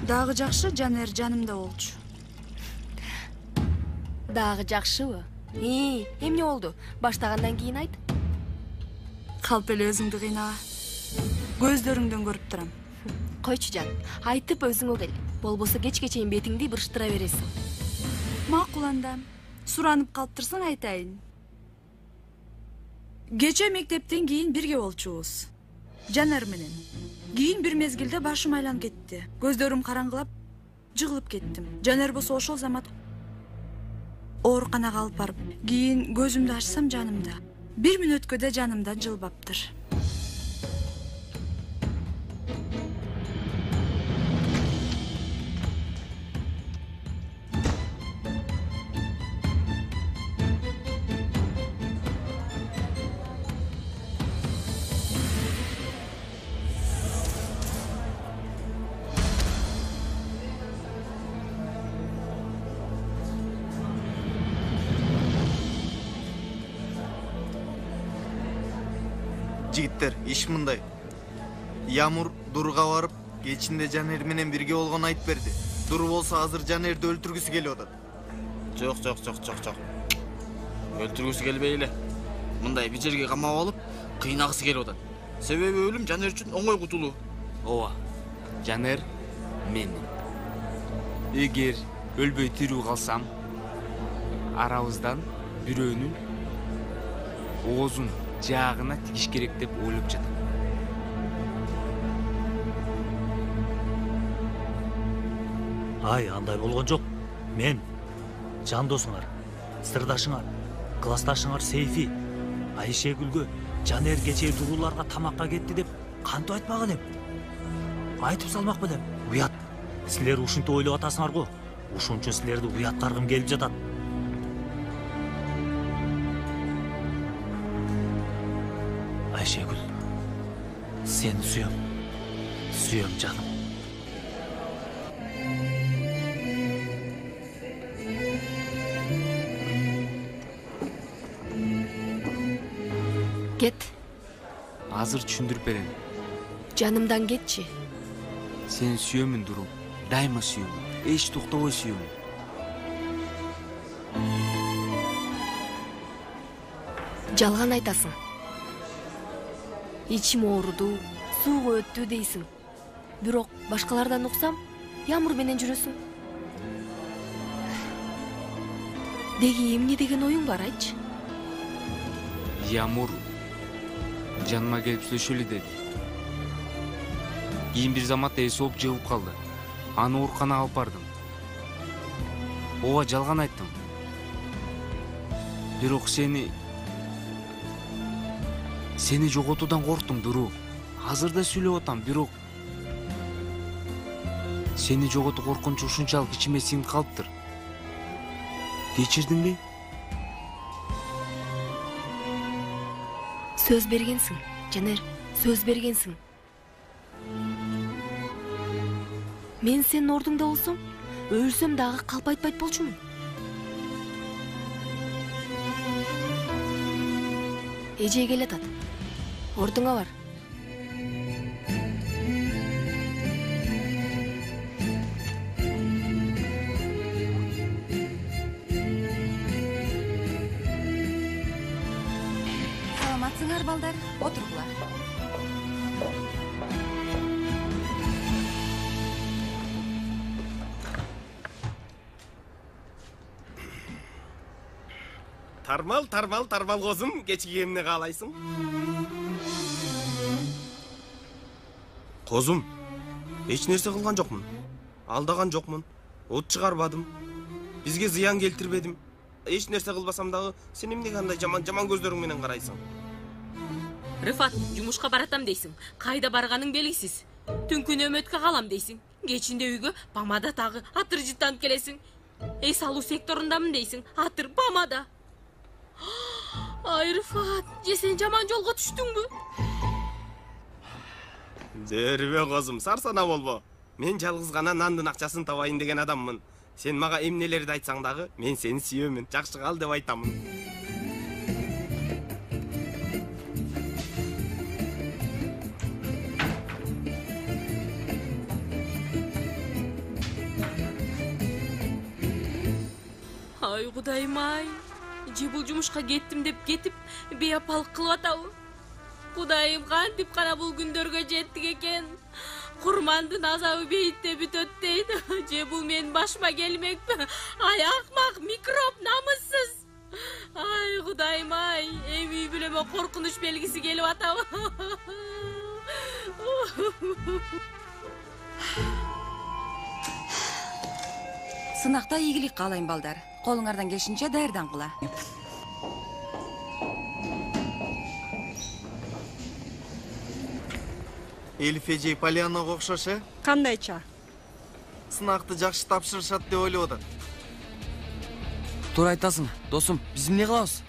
Дагы жакшы Жанер жанымда болчу. Дагы жакшыбы? Эмне болду? Баштагандан кийин айт. Калп эле өзүңдү кыйнага. Көздөрүңдөн көрүп турам. Койчу жан, айтып өзүңө кел. Болбосо кечке чейин бетиңди бырыштыра бересиң. Макул анда. Суранып калыптырсаң айтайын. Кече мектептен кийин бирге болчубуз. Жанер менен. Кийин бир мезгилде башым айланып кетти. Көздөрүм караңгылап, жыгылып кеттим. Жанер болсо ошол замат ооруканага алып барып, кийин көзүмдү ачсам жанымда. 1 мүнөткө да жанымдан жылбаптыр. Жигиттер, иш мындай. Ямур Дуруга барып, кечинде Жанер менен бирге болгонун айтып берди. Дуру болсо азыр Жанерди өлтүргүсү келип атат. Жок. Өлтүргүсү келбей эле. Мындай бир жерге камап алып, кыйнагысы келип атат. Себеби өлүм Жанер үчүн оңой кутулуу. Ооба. Жанер мен. Эгер өлбөй тирүү калсам, арабыздан бирөөнүн оозун жаагына тигиш керек деп ойлоп жатам. Ай, андай болгон жок. Мен жан досуңар, сырдашыңар, классташыңар Сейфи, Айшегүлгө Жанер кечээ дуруларга тамакка кетти деп кантип айтпак элем? Айтып салмак белем. Уят. Силер ушинтип ойлоп атасыңар го. Ушун үчүн силерди уяткаргым келип жатат. Айшегүл, сени сүйөм. Сүйөм жаным. Кет. Азыр түшүндүрүп берем. Жанымдан кетчи. Сени сүйөмүн, Дуру. Дайыма сүйөмүн. Эч токтобой сүйөмүн. Жалган айтасың. Ичим ооруду, сууга өттү дейсиң. Бирок башкалардан уксам, Ямур менен жүрөсүң. Деги эмне деген оюң бар, айтчы? Ямур жаныма келип сүйлөшөлү деди. Кийин бир заматта эси ооп жыгып калды. Аны ооруканага алып бардым. Ооба, жалган айттым. Бирок сени жоготуудан корктум, Дуру. Азыр да сүйлөп атам, бирок сени жоготуу коркунучу ушунчалык ичиме сиңип калыптыр. Кечирдиңби? Сөз бергенсиң, Жанер, сөз бергенсиң. Мен сенин ордуңда болсом, өлсөм дагы калп айтпайт болчумун. Эже келатат. Ордуңа бар. Саламатсыңар, балдар. Отургула. Тармал козум, кечки эмне каалайсың? Козум, эч нерсе кылган жокмун. Алдаган жокмун. От чыгарбадым. Бизге зыян келтирбедим. Эч нерсе кылбасам дагы сен эмнеге андай жаман көздөрүң менен карайсың? Рыфат, жумушка баратам дейсиң. Кайда барганың белгисиз. Түнкү нөмөткө калам дейсиң. Кечинде үйгө помада тагы атыр жыттанып келесиң. Эс алуу секторундамын дейсиң. Атыр помада. Ай, Рыфат, же сен жаман жолго түштүңбү? Зөрбө козум, сарсана болбо. Мен жалгыз гана нандын акчасын табайын деген адаммын. Сен мага эмнелерди айтсаң дагы, мен сени сүйөмүн. Жакшы кал деп айтамын. Ай, Кудайым-ай. Же бул жумушка кеттим деп кетип, бейапалык кылып атабы? Кудайым, кантип гана бул күндөргө жеттик экен? Курмандын азабы бейитте бүтөт дейт. Же бул менин башыма келмекпи? Ай, акмак, микроб, намыссыз. Ай, Кудайым-ай, эми үй бүлөмө коркунуч белгиси келип атабы? Сынакта ийгилик каалайм, балдар. Колуңардан келишинче даярдан кыла. Элиф эже Полианнага окшош, э? Кандайча? Сынакты жакшы тапшырышат деп ойлоп атат. Туура айтасың, досум. Биз эмне кылабыз?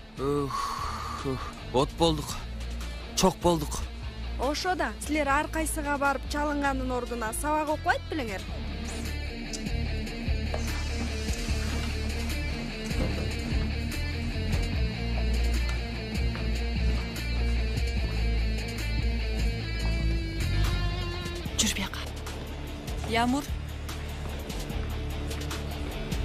От болдук. Чок болдук. Ошо да, силер ар кайсыга барып чалынгандын ордуна сабак окуйт белеңер. Ямур,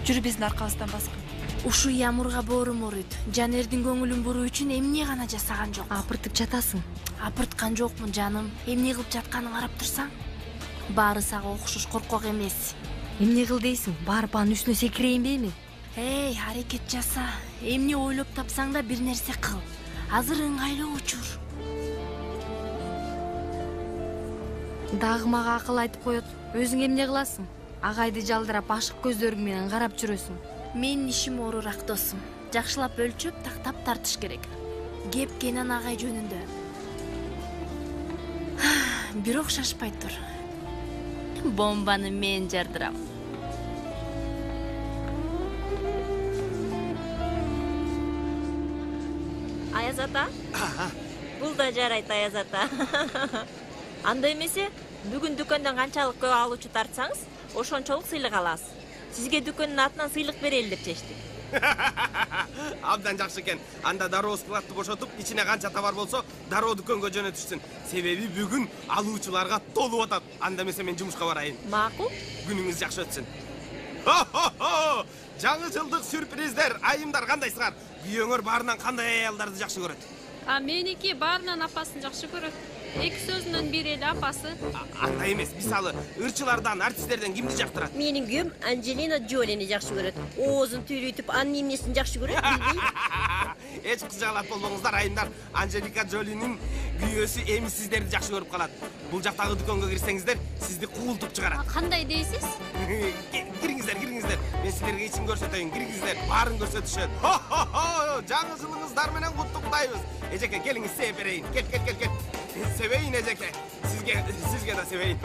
Жүрү биздин аркабыздан баскын. Ушу Ямурга боорум ооруйт. Жанердин көңүлүн буруу үчүн эмне гана жасаган жок. Апыртып жатасың. Апырткан жокмун жаным. Эмне кылып жатканын карап турсаң, баары сага окшош коркок эмес. Эмне кыл дейсиң? Барып анын үстүнө секирейинбейми? Эй, аракет жаса. Эмне ойлоп тапсаң да бир нерсе кыл. Азыр ыңгайлуу учур. Дагы мага акыл айтып коет. Өзүң эмне кыласың? Агайды жалдырап ашык көздөрүң менен карап жүрөсүң. Менин ишим оорураак досум. Жакшылап өлчөп, тактап тартыш керек. Кеп Кенан агай жөнүндө. Бирок шашпай тур. Бомбаны мен жардырам. Аяз ата? Бул да жарайт, Аяз ата. Анда эмесе, бүгүн дүкөндөн канчалык көп алуучу тартсаңыз, ошончолук сыйлык аласыз. Сизге дүкөндүн атынан сыйлык берели деп чечтик. Абдан жакшы экен. Анда дароо складты бошотуп, ичине канча товар болсо, дароо дүкөнгө жөнөтүшсүн. Себеби бүгүн алуучуларга толуп атат. Анда эмесе мен жумушка барайын. Макул. Күнүңүз жакшы өтсүн. Жаңы жылдык сюрприздер, айымдар кандайсыңар? Күйөөңөр баарынан кандай аялдарды жакшы көрөт? Меники баарынан апасын жакшы көрөт. Эки сөзүнөн бири эле апасы. Андай эмес, мисалы, ырчылардан, артисттерден кимди жактырат? Менин күйөөм Анджелина Джолини жакшы көрөт. Оозун түйрүйтүп, анын эмнесин жакшы көрөт, билбейм. Эч кызгаалап болбоңуздар, айымдар. Анжелика Джолинин күйөөсү эми сиздерди жакшы көрүп калат. Бул жактагы дүкөнгө кирсеңиздер, сизди куултуп чыгарат. Кандай дейсиз? Кириңиздер, кириңиздер. Мен силерге ичин көрсөтөйүн, кириңиздер. Баарын көрсөтүшөт. Жаңы жылыңыздар менен куттуктайбыз. Эжеке, келиңиз, сээп берейин. Кел. Seveyim Eceke. Sizge de seveyim.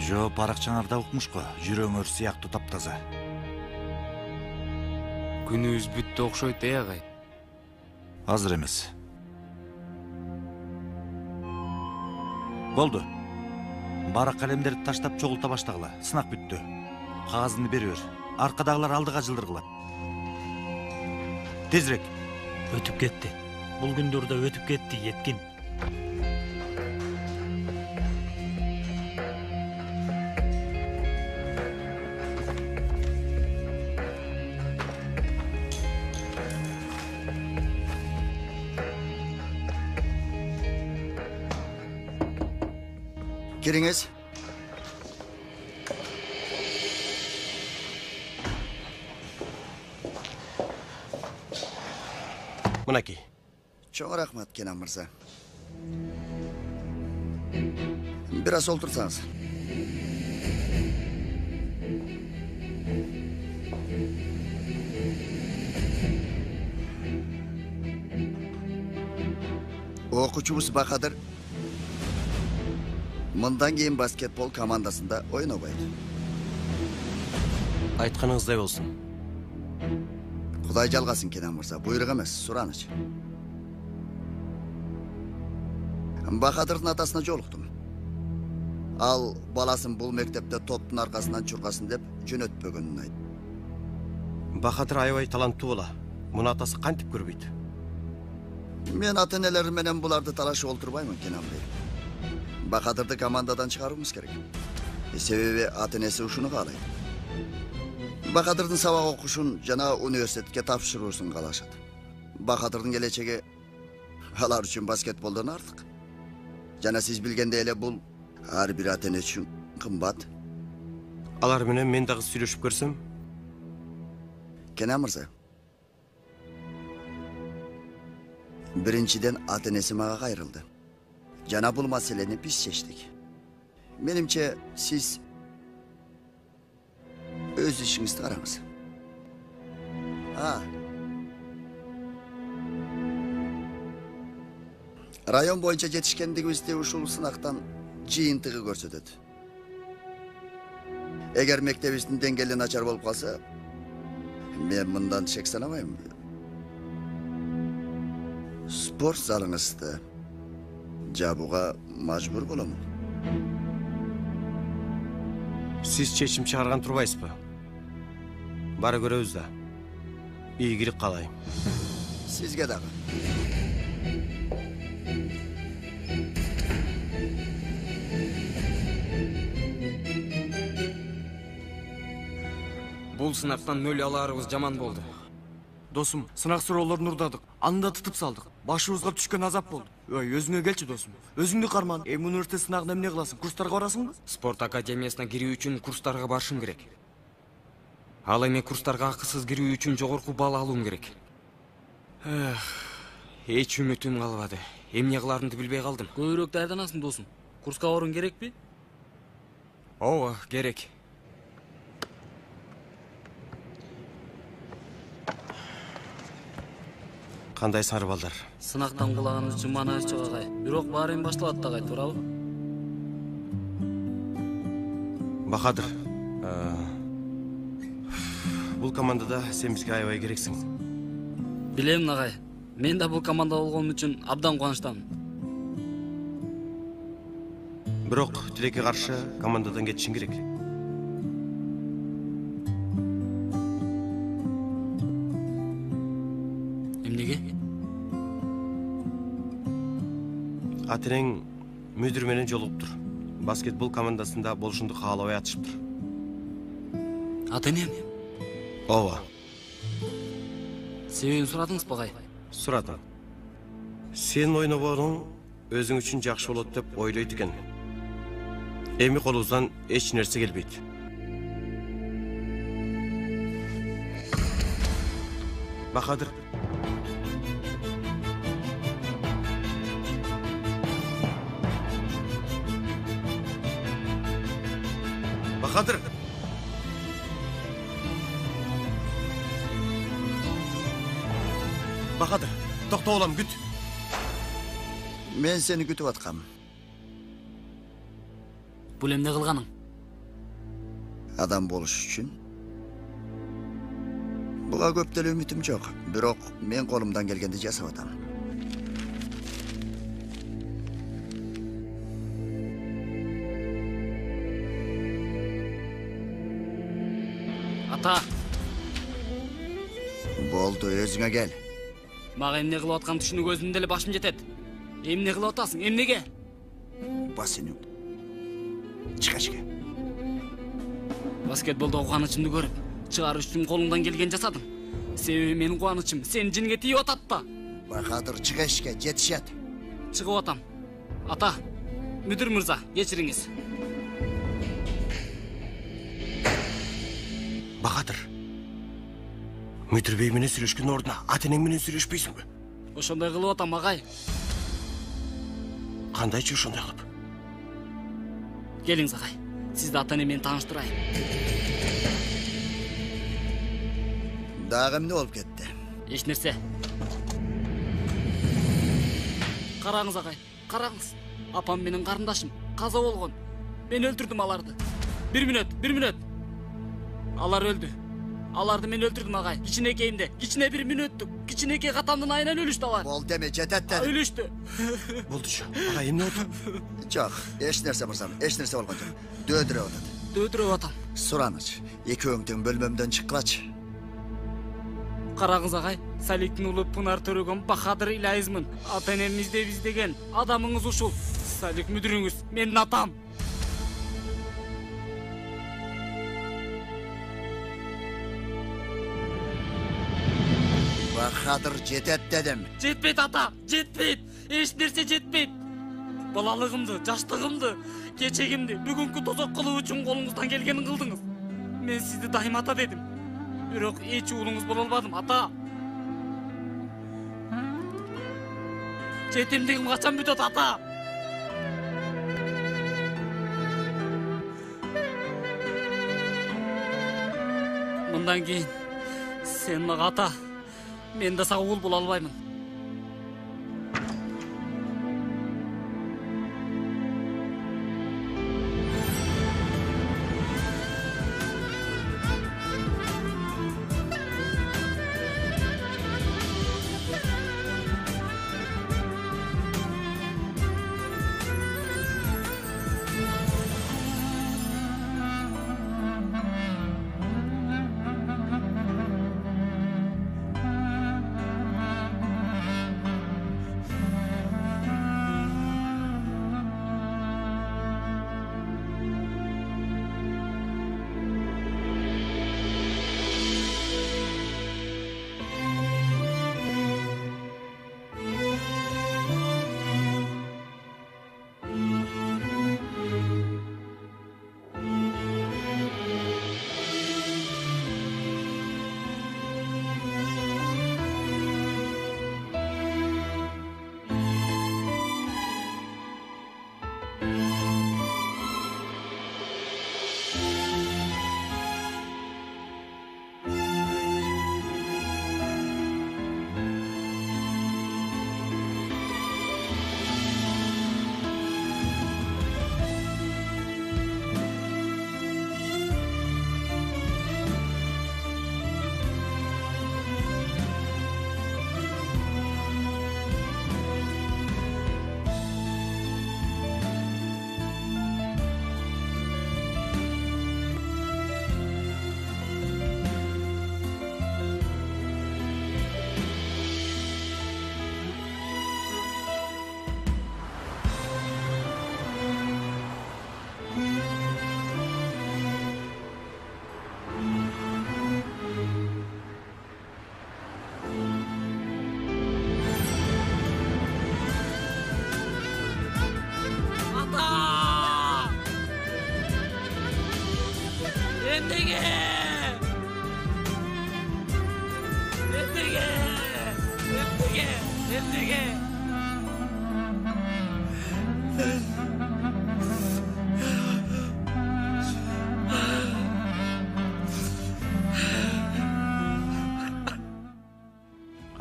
Жо, баракчаңарда укмуш го, жүрөңөр сыяктуу таптаза. Күнүбүз бүттү окшойт, агай. Азыр эмес. Болду. Барак калемдерди таштап чогулта баштагыла. Сынак бүттү. Кагазыңды бери бер. Аркадагылар алдыга жылдыргыла. Тезирээк. Өтүп кетти. Бул күндөрдө өтүп кетти, Еткин. Kiriңиз. Мынаки. Чоң рахмат, Кенан мырза. Бир аз олтурсаңыз. Окуучубуз Бакадыр мындан кийин баскетбол командасында ойнобойт. Айтканыңыздай болсун. Кудай жалгасын, Кенан мырза, буйрук эмес, сураныч. Бакадырдын атасына жолуктум. Ал баласын бул мектепте топтун аркасынан чургасын деп жөнөтпөгөнүн айтты. Бакадыр аябай таланттуу бала. Муну атасы кантип көрбөйт? Мен ата-энелер менен буларды талашып олтурбаймын, Кенан бей. Бакадырды командадан чыгарууңуз керек. Себеби ата-энеси ушуну каалайт. Бакадырдын сабак окушун жана университетке тапшыруусун каалашат. Бакадырдын келечеги алар үчүн баскетболдон артык. Жана сиз билгендей эле бул ар бир ата-эне үчүн кымбат. Алар менен мен дагы сүйлөшүп көрсөм? Кенан мырза. Биринчиден ата-энеси мага кайрылды. Жана бул маселени биз чечтик. Менимче сиз өз ишиңизди караңыз. Район боюнча жетишкендигибизди ушул сынактан жыйынтыгы көрсөтөт. Эгер мектебибиздин деңгээли начар болуп калса, мен мындан шек санабайм. Спорт залыңызды жабууга мажбур боломун. Сиз чечим чыгарган турбайсызбы? Бара көрөбүз да. Ийгилик каалайм. Сизге дагы. Бул сынактан нөл алаарыбыз жаман болду. Досум, сынак суроолорун урдадык. Аны да тытып салдык. Башыбызга түшкөн азап болду. Ой, өзүңө келчи досум. Өзүңдү карман. Эми университет сынагында эмне кыласың? Курстарга барасыңбы? Спорт академиясына кирүү үчүн курстарга барышым керек. Ал эми курстарга акысыз кирүү үчүн жогорку балл алуум керек. Эч үмүтүм калбады. Эмне кыларымды билбей калдым. Көбүрөөк даярданасың досум. Курска барууң керекпи? Ооба, керек. Кандай сары балдар? Сынактан кулаган үчүн маанабыз жок агай. Бирок баары эми башталат да агай, туурабы? Бахадыр. Бул командада сен бизге аябай керексиң. Билем агай. Мен да бул команда болгон үчүн абдан кубанычтамын. Бирок тилекке каршы командадан кетишиң керек. Эмнеге? Атенең мүдүр менен жолугуптур. Баскетбол командасында болушунду каалабай атышыптыр. Атенем? Ооба. Себебин сурадыңызбы агай? Сурадым. Сен ойногонуң өзүң үчүн жакшы болот деп ойлойт экен. Эми колубуздан эч нерсе келбейт. Бахадыр. Бахадыр. Бахадыр, токто улам, күт. Мен сени күтүп аткам. Бул эмне кылганың? Адам болуш үчүн. Буга көп деле үмүтүм жок, бирок мен колумдан келгенди жасап атам. Ата. Болду, өзүңө кел. Мага эмне кылып аткан түшүнүп өзүмдө эле башым жетет. Эмне кылып атасың? Эмнеге? Басынып. Чыга чыга. Баскетболдо кубанычымды көрүп, чыгарыш үчүн колуңдан келген жасадым. Себеби менин кубанычым сенин жиниңе тийип атат да. Бахадыр, чыга ишке, жетишет. Чыгып атам. Ата, мүдүр мырза, кечириңиз. Бахадыр. Мүдүр бей менен сүйлөшкөн ордуна Атенең менен сүйлөшпөйсүңбү? Ошондой кылып атам агай. Кандайчы ошондой кылып? Келиңиз агай. Сизди Атенең менен тааныштырайын. Дагы эмне болуп кетти? Эч нерсе. Караңыз агай, караңыз. Апам менен карындашым каза болгон. Мен өлтүрдүм аларды. Бир мүнөт. Алар өлдү. Аларды мен өлтүрдүм агай. Кичинекейимде, кичине бир мүнөттүк, кичинекей катамдын айынан өлүштү алар. Бол деме, жетет дедим. Өлүштү. Болдучу. Агай эмне болду? Жок, эч нерсе мырзам, эч нерсе болгон жок. Дөөдүрөп атат. Дөөдүрөп атам. Сураныч, экөөңдүн бөлмөмдөн чыккылачы. Караңыз агай, Саликтин улу Пынар Төрөгөн Бахадыр Илайызмын. Атенем издеген адамыңыз ушул. Салик мүдүрүңүз, менин атам. Бахадыр, жетет дедим. Жетпейт ата, жетпейт. Эч нерсе жетпейт. Балалыгымды, жаштыгымды, кечегимди бүгүнкү тозок кылуу үчүн колуңуздан келгенин кылдыңыз. Мен сизди дайым ата дедим. Бирок эч уулуңуз боло албадым, ата. Жетимдигим качан бүтөт, ата? Андан кийин сен мага ата, мен да сага уул боло албаймын.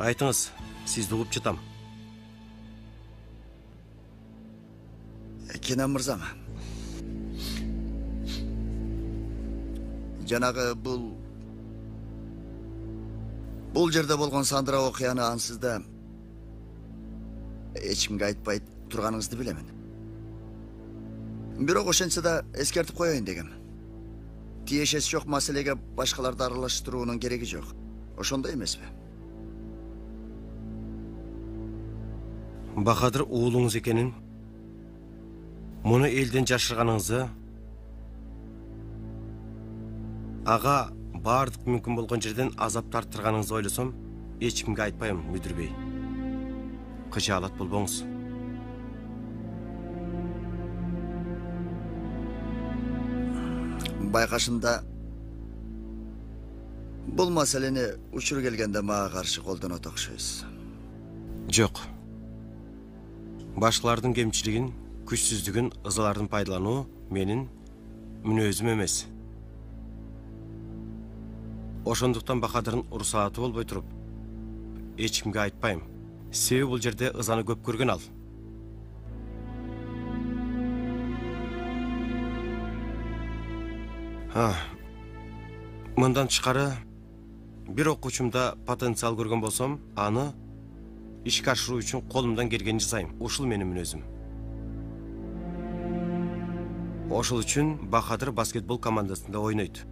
Айтыңыз, сізді ұғып жатам. Кенен мырзам. Жанагы бұл жерде болған сандыра окуяны ансызда ешкімге айтпай тұрғаныңызды білемін. Бирок ошентсе да эскертип коеюн дегем. Тиешеси жок маселеге башкаларды аралаштыруунун кереги жок. Ошондой эмеспи? Бахадыр уулуңуз экенин, муну элден жашырганыңызды, ага баардык мүмкүн болгон жерден азап тарттырганыңызды ойлосом, эч кимге айтпайм, мүдүр бей. Кыжаалат болбоңуз. Байкашында бул маселени учур келгенде мага каршы колдонот окшойсуз. Жок. Башкалардын кемчилигин, күчсүздүгүн, ызалардын пайдалануу менин мүнөзүм эмес. Ошондуктан Бахадырдын урусааты болбой туруп, эч кимге айтпайм. Себеби бул жерде ызаны көп көргөн ал. Мындан тышкары бир окуучумда потенциал көргөн болсом, аны ишке ашыруу үчүн колумдан келгенин жасайм. Ушул менин мүнөзүм. Ошол үчүн Бахадыр баскетбол командасында ойнойт.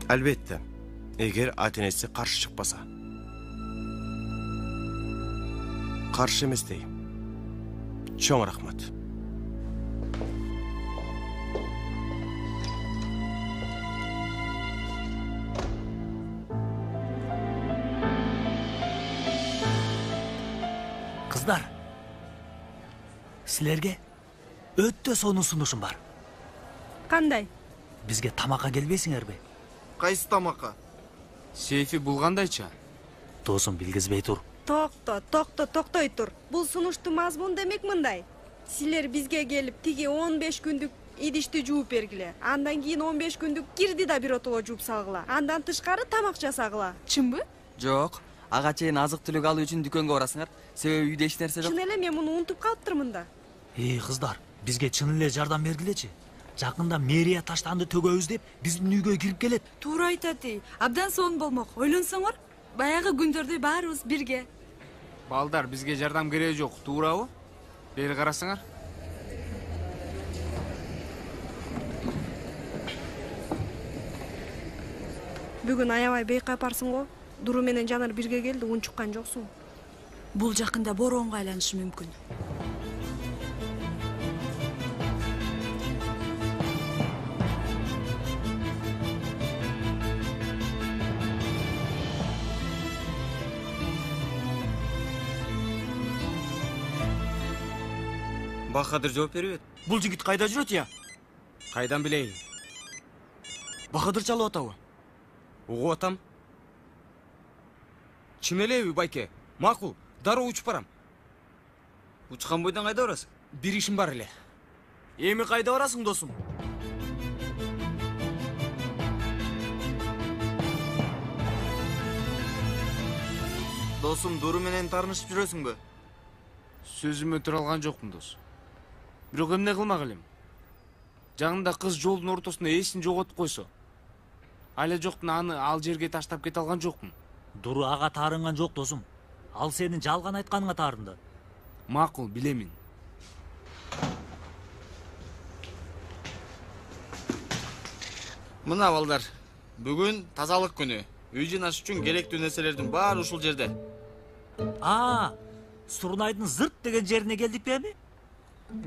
Албетте, эгер ата-энеси каршы чыкпаса. Каршы эмес дейм. Чоң рахмат. Кыздар, силерге өтө сонун сунушум бар. Кандай? Бизге тамакка келбейсиңерби? Кайсы тамакка? Сейфи булгандайча? Досум билгизбей тур. Токтой тур. Бул сунуштун мазмуну демек мындай. Силер бизге келип тиги 15 күндүк идишти жууп бергиле. Андан кийин 15 күндүк кирди да биротоло жууп салгыла. Андан тышкары тамак жасагыла. Чынбы? Жок. Ага чейин азык түлүк алуу үчүн дүкөнгө барасыңар. Себеби үйдө эч нерсе жок. Чын эле мен муну унутуп калыптырмын да. Кыздар, бизге чын эле жардам бергилечи. Жакында мэрия таштанды төгөбүз деп биздин үйгө кирип келет. Туура айтат. Абдан сонун болмок. Ойлонсоңор, баягы күндөрдөй баарыбыз бирге. Балдар, бизге жардам кереги жок, туурабы? Бери карасыңар. Бүгүн аябай бейкапарсың го. Дуру менен Жанар бирге келди, унчуккан жоксуң. Бул жакында боронго айланышы мүмкүн. Бахадыр жооп бербейт. Бул жигит кайда жүрөт я? Кайдан билейин? Бахадыр чалып атабы? Угуп атам. Чын элеби, байке? Макул, дароо учуп барам. Учкан бойдон кайда барасың? Бир ишим бар эле. Эми кайда барасың, досум? Досум, Дуру менен таарынышып жүрөсүңбү? Сөзүмө тура алган жокмун, дос. Бирок эмне кылмак элем? Жагында кыз жолдун ортосунда эсин жоготуп койсо. Айла жоктун аны ал жерге таштап кете алган жокмун. Дуру ага таарынган жок, досум. Ал сенин жалган айтканыңа таарынды. Макул, билемин. Мына балдар, бүгүн тазалык күнү. Үй жыйнаш үчүн керектүү нерселердин баары ушул жерде. Сурунайдын зырт деген жерине келдик беми?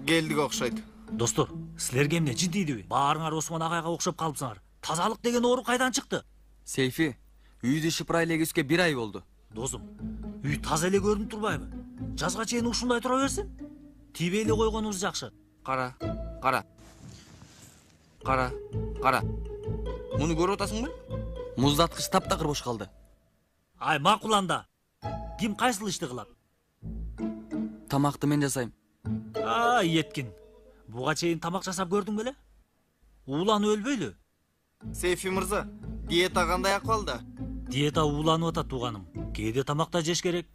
Келдик окшойт. Достор, силерге эмне жин тийдиби? Баарыңар Осмон агайга окшоп калыпсыңар. Тазалык деген оору кайдан чыкты? Сейфи, үйдү шыпырай элегибизге 1 ай болду. Досум, үй таза эле көрүнүп турбайбы? Жазга чейин ушундай тура берсин. Тийбей эле койгонубуз жакшы. Кара. Муну көрүп атасыңбы? Муздаткыч таптакыр бош калды. Ай, макул анда. Ким кайсыл ишти кылат? Тамакты мен жасайм. Еткин. Буга чейин тамак жасап көрдүң беле? Уулан өлбөйлү? Сейфи мырза, диета кандай акыбалда? Диета ууланып атат тууганым. Кээде тамакта жеш керек.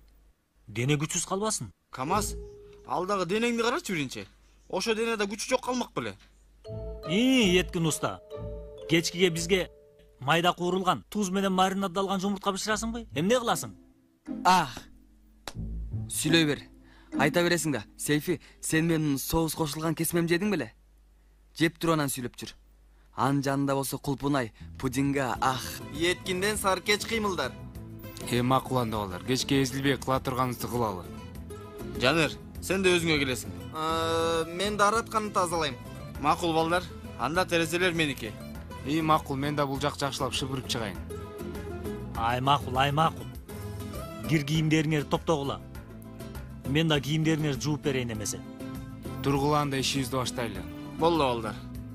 Дене күчсүз калбасын. Камаз, алдагы денеңди карачы биринчи. Ошо денеде күч жок калмак беле. Еткин уста. Кечкиге бизге майда куурулган, туз менен маринадалган жумуртка бышырасыңбы? Эмне кыласың? Сүйлөй бер. Айта бересиң да. Сейфи, сен менин соус кошулган кесмем жедиң беле? Жеп туруп анан сүйлөп жүр. Анын жанында болсо кулпунай, пудинга, Еткинден саркеч кыймылдар. Макул анда балдар, кечке эзилбей кыла турганыбызды кылалы. Жаныр, сен де өзүңө келесиң. Мен да аратканды тазалайм. Макул балдар, анда терезелер меники. Макул, мен да бул жак жакшылап шыпырып чыгайын. Ай макул. Кир кийимдериңерди топтогула. Мен да кийимдериңерди жууп берейин эмесе. Тургула анда ишибизди баштайлы. Болла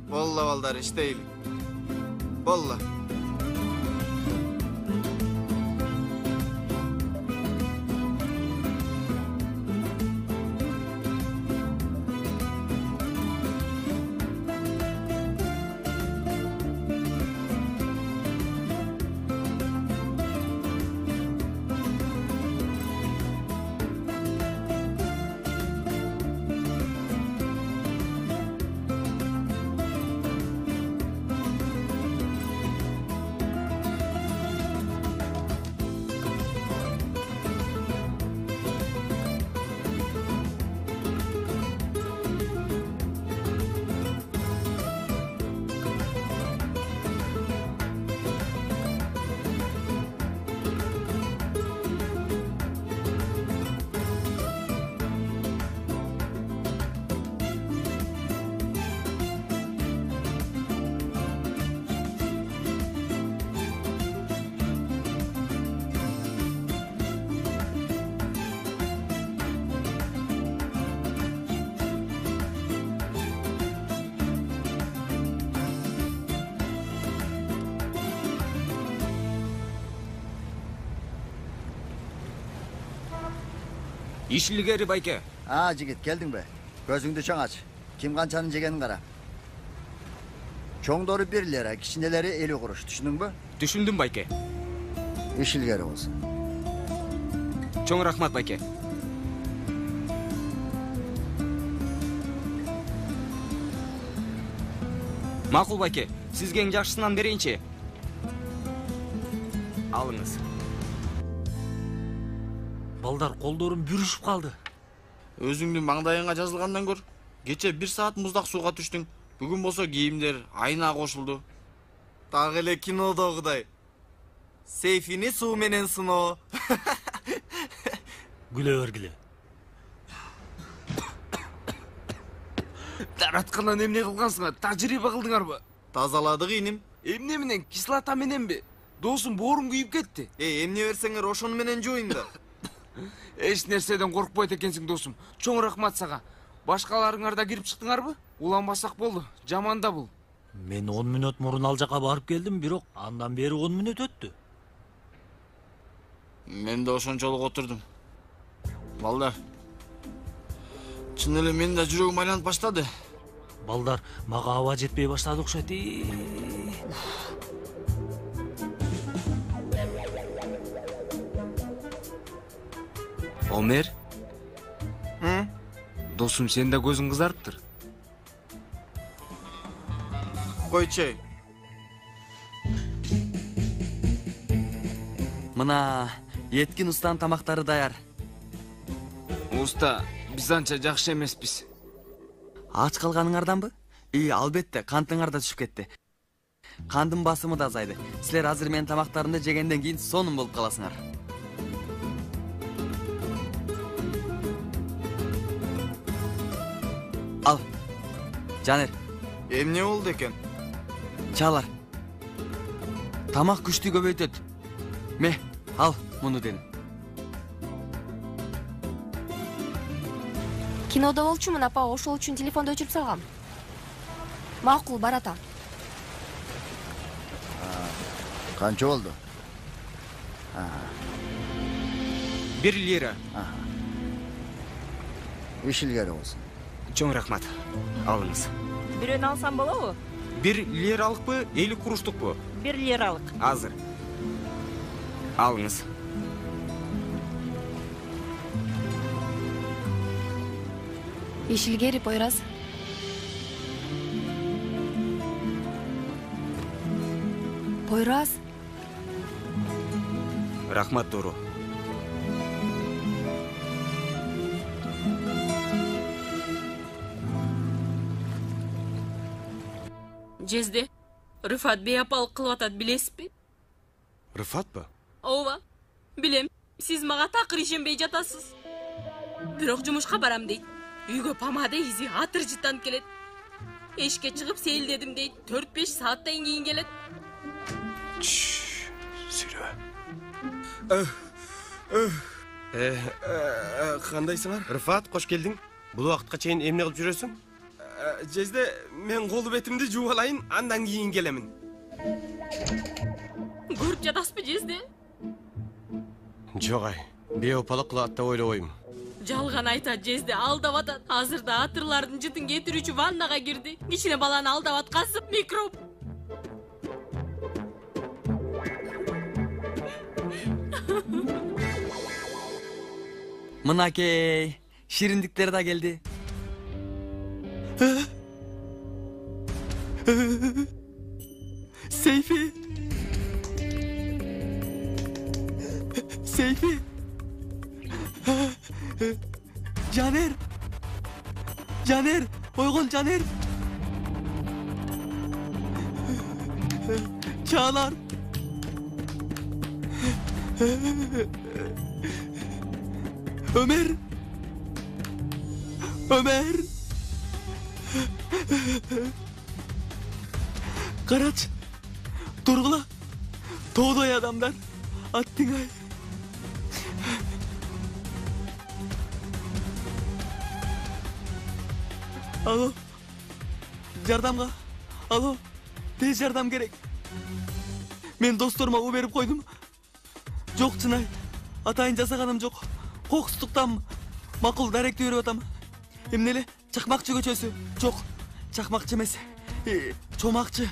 балдар, иштейли. Болла. Иш илгери байке. Жигит, келдиң бе? Көзүңдү чоң ач. Ким канчанын жегенин кара. Çoңдору 1 lira, кичинелери 50 kuruş. Düşündün mü? Düşündüm байке. Ишилгери болсун. Чоң рахмат байке. Макул байке, сизге эң жакшысынан берейинчи. Алыңыз. Балдар колдорум бүрүшүп калды. Өзүңдүн маңдайыңа жазылгандан көр. Кече 1 саат муздак сууга түштүң. Бүгүн болсо кийимдер айына кошулду. Так эле кинодогудай. Сейфини суу менен сыноо. Күлө бергиле. Тараткандан эмне кылгансыңар? Тажрыйба кылдыңарбы? Тазаладык иним. Эмне менен? Кислота мененби? Досум боорум күйүп кетти. Эмне берсеңер ошону менен жуйын да. Эч нерседен коркпойт экенсиң досум. Чоң рахмат сага. Башкаларыңар да кирип чыктыңарбы? Уланбасак болду. Жаман да бул. Мен 10 мүнөт мурун ал жака барып келдим, бирок андан бери 10 мүнөт өттү. Мен да ошончолук отурдум. Балдар. Чын эле менин да жүрөгүм айланып баштады. Балдар, мага аба жетпей баштады окшойт. Омер? Досум, сен да көзүң кызарыптыр. Койчу. Мына Еткин устан тамактары даяр. Уста, биз анча жакшы эмеспиз. Ач калганыңарданбы? Албетте, кантыңар да түшүп кетти. Кандын басымы да азайды. Силер азыр менин тамактарымды жегенден кийин сонун болуп каласыңар. Ал. Жанер. Эмне болду экен? Чалар. Тамак күчтү көбөйтөт. Ме, ал муну дедим. Кинодо болчумун апа, ошол үчүн телефонду өчүрүп салгам. Макул, баратам. Канча болду? 1 лира. Ишилгери болсун. Чоң рахмат. Алыңыз. Бирөөнү алсам болобу? 1 лиралыкпы, 50 куруштукпу? 1 лиралык. Азыр. Алыңыз. Ишилгери Пойраз. Пойраз. Рахмат, Дуру. Жезде, Рыфат бейапалык кылып атат, билесизби? Рыфатпы? Ооба, билем. Сиз мага такыр ишенбей жатасыз. Бирок жумушка барам дейт. Үйгө помада изи атыр жыттанып келет. Эшикке чыгып сейилдедим дейт. 4-5 сааттан кийин келет. Сүрө. Кандайсыңар? Рыфат, кош келдиң. Бул убакытка чейин эмне кылып жүрөсүң? Жезде, мен колу бетимди жууп алайын, андан кийин келемин. Көрүп жатасызбы, Жезде? Жок ай, бейопалык кылат деп ойлобойм. Жалган айтат, Жезде алдап атат. Азырда атырлардын жытын кетирүүчү ваннага кирди. Кичине баланы алдап аткансып, микроб. Мынакей, шириндиктер да келди. Сейфи. Сейфи. Caner. Caner. Oygun Caner. Çağlar. Ömer. Ömer. Karaç. Durgula. Doğduğu adamlar. Attın ay. Alo. Jardamga. Alo. Tez jardam gerek. Men dostlarıma u berip koydum. Jok Çınay. Atayın жасаганым жок. Кокустуктан макул даректи берип атам. Эмнеле? Чакмакчы көчөсү. Жок. Чакмакчы эмес. Çomaqçı.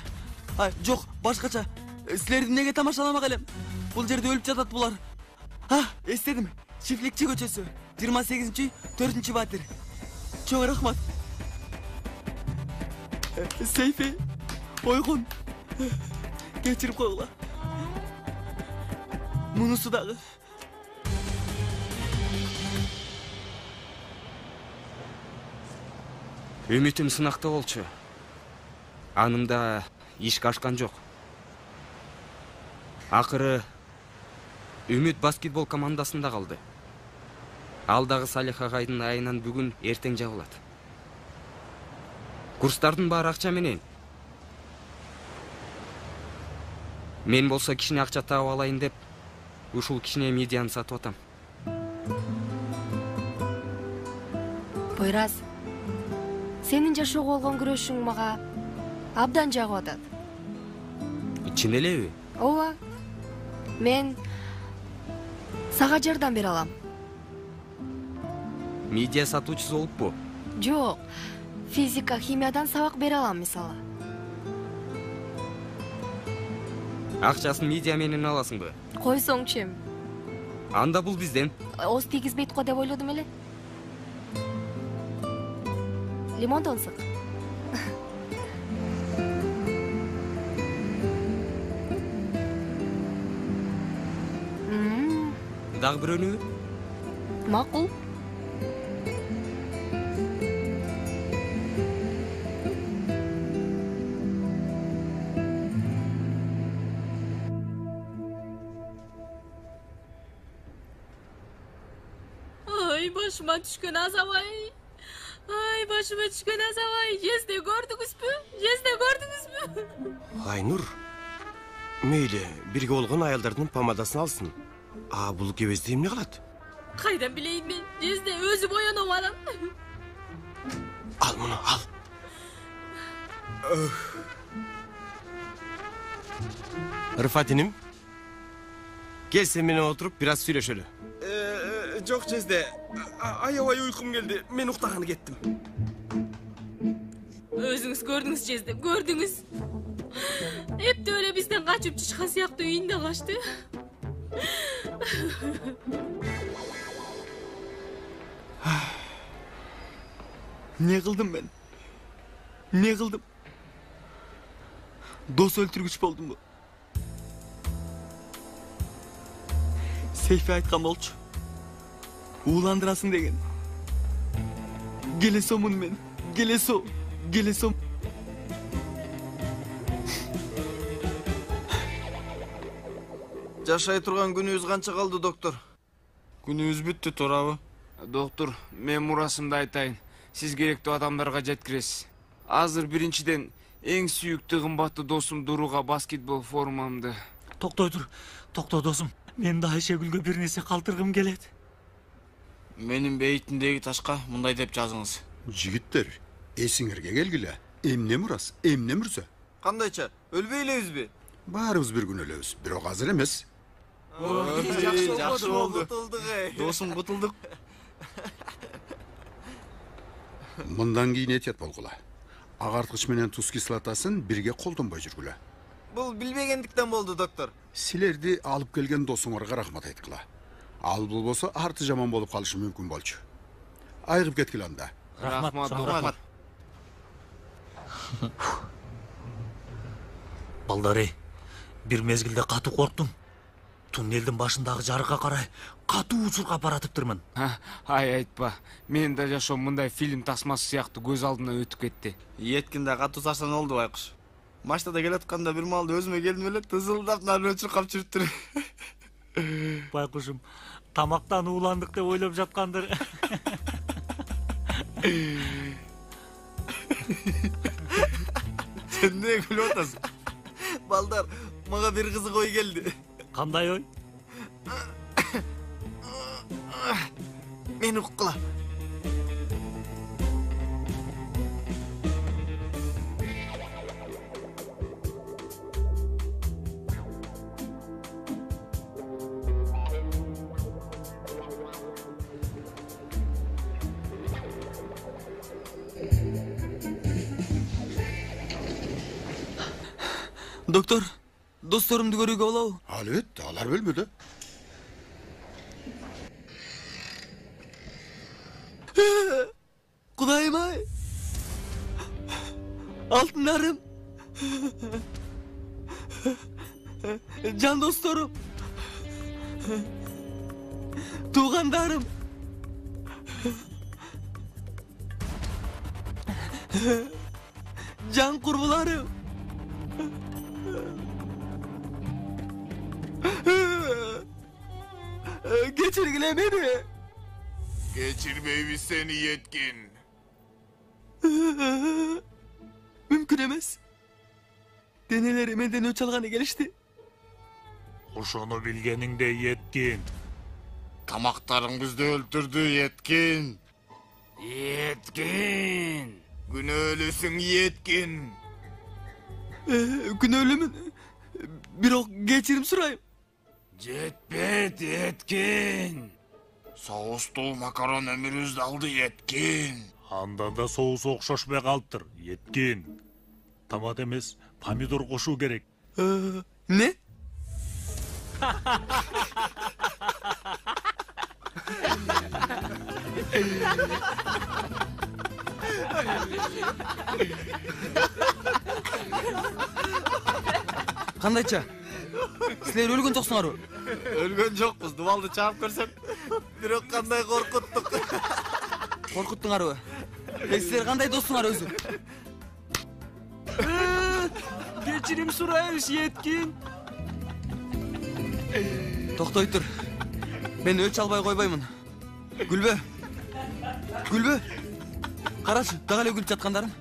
Жоқ, башкача. Силерди эмнеге тамашаламак элем? Бул жерде өлүп жатат булар. Эстедим. Чифликчи көчөсү. 28-үй, 4-чү батир. Чоң рахмат. Сейфи, ойгун. Кечирип койгула. Мунусу дагы. Үмүтүм сынакта болчу. Анымда ишке ашкан жок. Акыры Үмүт баскетбол командасында калды. Ал дагы Салих агайдын айынан бүгүн эртең жабылат. Курстардын баары акча менен. Мен болсо кичине акча таап алайын деп, ушул кичине медианы сатып атам. Пойраз, сенин жашоого болгон күрөшүң мага абдан жагып атат. Чын элеби? Ооба. Мен сага жардам бере алам. Медиа сатуучусу болуппу? Жок. Физика, химиядан сабак бере алам мисалы. Акчасын медиа менен аласыңбы? Койсоңчу эми. Анда бул бизден. Оз тийгизбейт го деп ойлодум эле. Лимондон сык. Дагы бирөөнүбү? Макул. Ай, башыма түшкөн азабай. Ай, башыма түшкөн азабай. Жезде көрдүңүзбү? Жезде көрдүңүзбү? Айнур, мейли бирге болгон аялдардын помадасын алсын. Бул кебезде эмне кылат? Кайдан билейин мен? Жезде өзү боёноп анан. Ал муну, ал. Рыфатиним, кел сен менен отуруп бир аз сүйлөшөлү. Жок Жезде, аябай уйкум келди. Мен уктаганы кеттим. Өзүңүз көрдүңүз Жезде, көрдүңүз. Эптеп эле бизден качып чычкан сыяктуу үйүндө качты. Не кылдым мен? Не кылдым? Дос өлтүргүч болдумбу? Сейфи айткан болчу. Ууландырасың деген. Келесомун мен. Келесом. Жашай турган күнүбүз канча калды, доктор? Күнүбүз бүттү, туурабы? Доктор, мен мурасымды айтайын. Сиз керектүү адамдарга жеткиресиз. Азыр биринчиден эң сүйүктүү кымбаттуу досум Дуруга баскетбол формамды. Токтой тур, токто досум. Мен да Айшегүлгө бир нерсе калтыргым келет. Менин бейитимдеги ташка мындай деп жазыңыз. Жигиттер, эсиңерге келгиле. Эмне мурас, эмне мурса? Кандайча, өлбөй элебизби? Баарыбыз бир күн өлөбүз, бирок азыр эмес. Жакшы болду. Досум кутулдук. Мындан кийин этият болгула. Агарткыч менен туз кислотасын бирге колдонбой жүргүлө. Бул билбегендиктен болду, доктор. Силерди алып келген досуңарга рахмат айткыла. Ал болбосо арты жаман болуп калышы мүмкүн болчу. Айгып кеткиле анда. Рахмат. Балдары, бир мезгилде катуу корктум. Туннелдин башындагы жарыкка карай катуу учурга баратыптырмын. Ай, айтпа. Мен да жашоом мындай фильм тасмасы сыяктуу көз алдымдан өтүп кетти. Еткинде катуу сарсан болду байкуш. Машинада келатканда бир маалда өзүмө келдим эле, тызылдап нарын чуркап жүрүптүр. Байкушум, тамактан ууландык деп ойлоп жаткандыр. Сен эмне күлүп атасың? Балдар, мага бир кызык ой келди. Кандай ой? Мени уккула. Доктор, досторумду көрүүгө болобу? Албетте, алар бөлмөдө. Кудайым ай. Алтындарым. Жан досторум. Туугандарым. Жан курбуларым. Geçirgile beni. Geçirmeymiş seni yetkin. Mümkün emez. Deneleri menden öç algаны gelişti. Ошону билгениңде Yetkin. Тамактарың бізді өлтүрдү, Yetkin. Yetkin. Күнөөлүсүң, Yetkin. Күнөөлүмүн. Бирок кечирим сурайм. Жетпейт, Yetkin. Соустуу макарон өмүрүбүздү алды, Yetkin. Андан да соус окшошпой калыптыр, Yetkin. Томат эмес, помидор кошуу керек. Не? Кандайча? Силер өлгөн жоксуңарбы? Өлгөн жокпуз, дубалды чаап көрсөң. Бирок кандай коркуттук. Коркуттуңарбы? Силер кандай досуңар өзү? Кечирим сурайбыз, Yetkin. Токтой тур. Мен өч албай койбоймун. Гүлбө. Гүлбө. Карачы, дагы эле күлүп жаткандарым.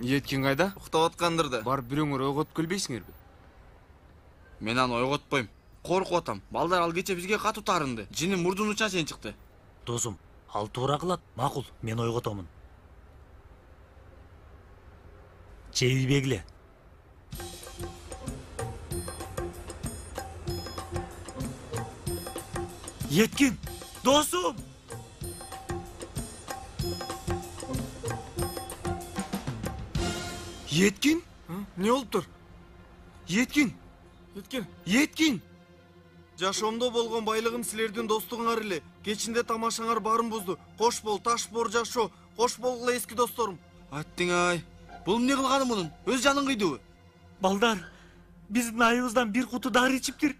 Yetkin кайда? Уктап аткандыр да. Бар бирөөңөр ойготуп келбейсиңерби? Мен аны ойготпойм. Коркуп атам. Балдар ал кече бизге катуу таарынды. Жини мурдун учан сен чыкты. Досум, ал туура кылат. Макул, мен ойготомун. Жейбегиле. Yetkin, досум! Yetkin? Ne oluptur? Yetkin? Yetkin! Жашоомдо болгон байлыгым силердин достугуңар эле. Кечинде тамашаңар барын бузду. Кош бол, таш бор жашоо. Кош болгула эски досторум. Аттың ай. Бул эмне кылганы мунун? Өз жаның кыйдыбы? Балдар, биздин айыбыздан бир куту дары ичиптир.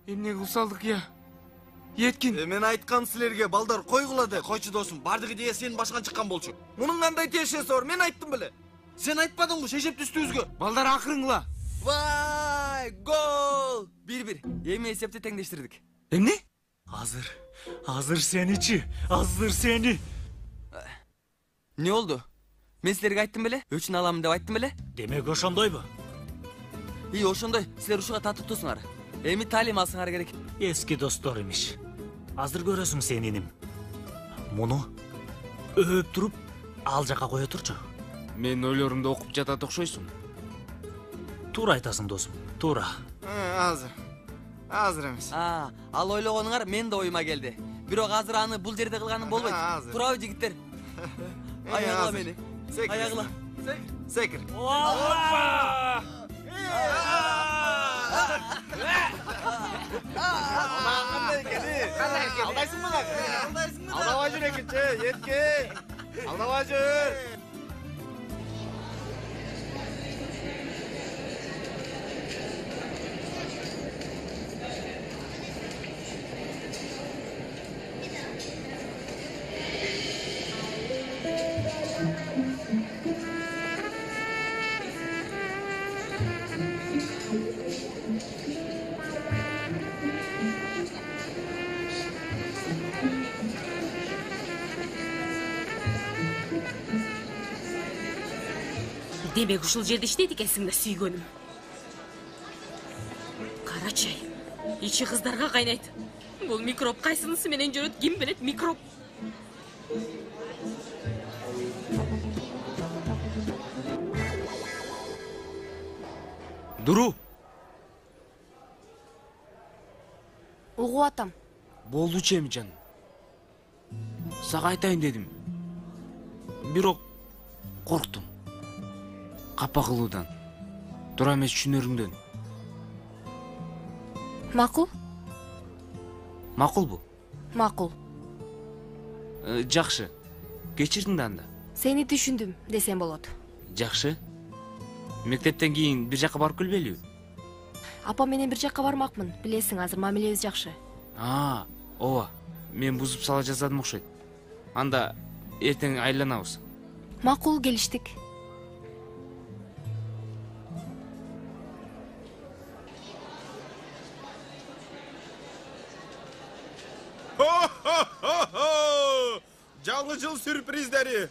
Эмне кылсалдык я? Yetkin. Мен айткам силерге, балдар, койгула деп. Койчу досум, бардык идея сенин башкан чыккан болчу. Мунун кандай тиешеси бар? Мен айттым беле. Сен айтпадыңбы шешеп түстүбүзгө? Балдар акырыңла. Vay, gol! 1-1. Эми эсепти теңдештирдик. Эмне? Азыр сеничи, азыр сени. Не oldu? Мен силерге айттым беле? Өчүн аламын деп айттым беле? Демек ошондойбу? Ошондой. Силер ушуга татыптуусуңар. Эми талим алсаңар керек. Эски достор имиш. Азыр көрөсүң сениним. Муну өөп туруп ал жака кое турчу. Мен ойлорумду окуп жатат окшойсуң. Туура айтасың досум, туура. Азыр эмес. Ал ойлогонуңар мен да оюма келди. Бирок азыр аны бул жерде кылганым болбойт. Туурабы жигиттер? Аягыла мени. Аягыла. Секир. Алдайсың мына. Алдабай жүр экенчи, Yetkin. Алдабай жүр. Демек ушул жерде иштейт экенсиң да, сүйгөнүм. Карачы, ичи кыздарга кайнайт. Бул микроб кайсынысы менен жүрөт, ким билет, микроб. Дуру. Угуп атам. болдучу эми жаным. Сага айтайын дедим. Бирок корктум. Капа кылуудан. Туура эмес түшүнөрүңдөн. Макул? Макулбу? Макул. Жакшы. Кечирдиң да анда. Сени түшүндүм десем болот. Жакшы. Мектептен кийин бир жакка барып келбейлиби? Апам менен бир жакка бармакмын. Билесиң, азыр мамилебиз жакшы. Ооба. Мен бузуп сала жаздым окшойт. Анда эртең айланабыз. Макул, келиштик. Жаңы жыл сюрприздери.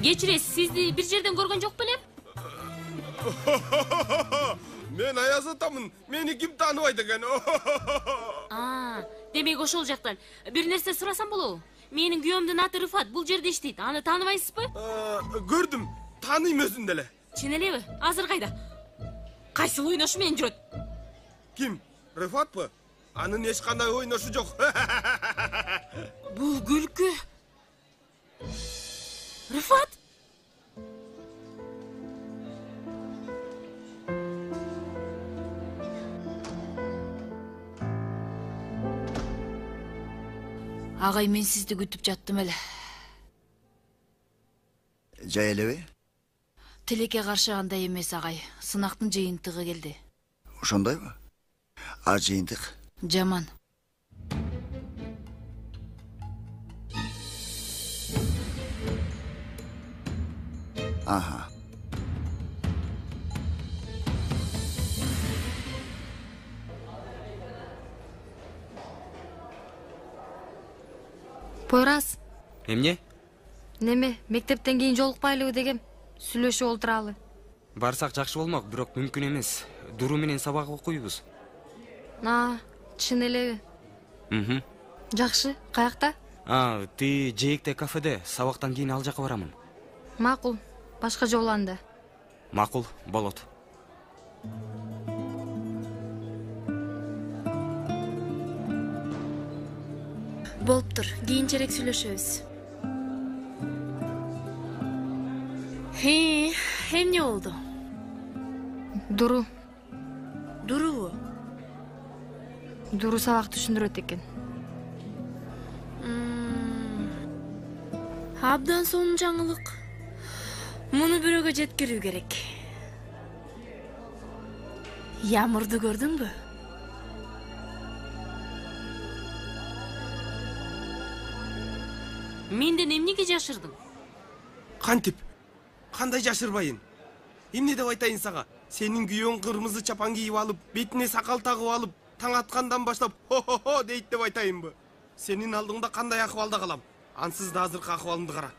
Кечиресиз, сизди бир жерден көргөн жок белем. Мен Аяз атамын. Мени ким тааныбайт экен? Демек ошол жактан бир нерсе сурасам болобу? Менин күйөөмдүн аты Рыфат, бул жерде иштейт. Аны тааныбайсызбы? Көрдүм. Тааныйм өзүн деле. Чын элеби? Азыр кайда? Кайсыл ойношу менен жүрөт? Ким? Рыфатпы? Анын эч кандай ойношу жок. Бул күлкү. Рыфат? Агай, мен сизди күтүп жаттым эле. Жай элеби? Тилекке каршы андай эмес, агай. Сынактын жыйынтыгы келди. Ошондойбу? Жыйынтык? Жаман. Пойрас. Эмне? Неме, мектептен кийин жолукпайлыбы дегем. Сүйлөшүп олтуралы. Барсак жакшы болмок, бирок мүмкүн эмес. Дуру менен сабак окуйбуз. Чын элеби? Жакшы, каякта? Ти жээкте кафеде, сабактан кийин ал жака барамын. Макул, башка жолу анда. Макул, болот. Болуптур, кийинчерээк сүйлөшөбүз. Эмне болду? Дуру. Дурубу? Дуру сабак түшүндүрөт экен. Абдан сонун жаңылык. Муну бирөөгө жеткирүү керек. Ямурду көрдүңбү? Менден эмнеге жашырдың? Кантип? Кандай жашырбайын? Эмне деп айтайын сага? Сенин күйөөң кырмызы чапан кийип алып, бетине сакал тагып алып, таң аткандан баштап хо-хо-хо дейт деп айтайынбы? Сенин алдыңда кандай акыбалда калам? Ансыз да азыркы акыбалымды кара.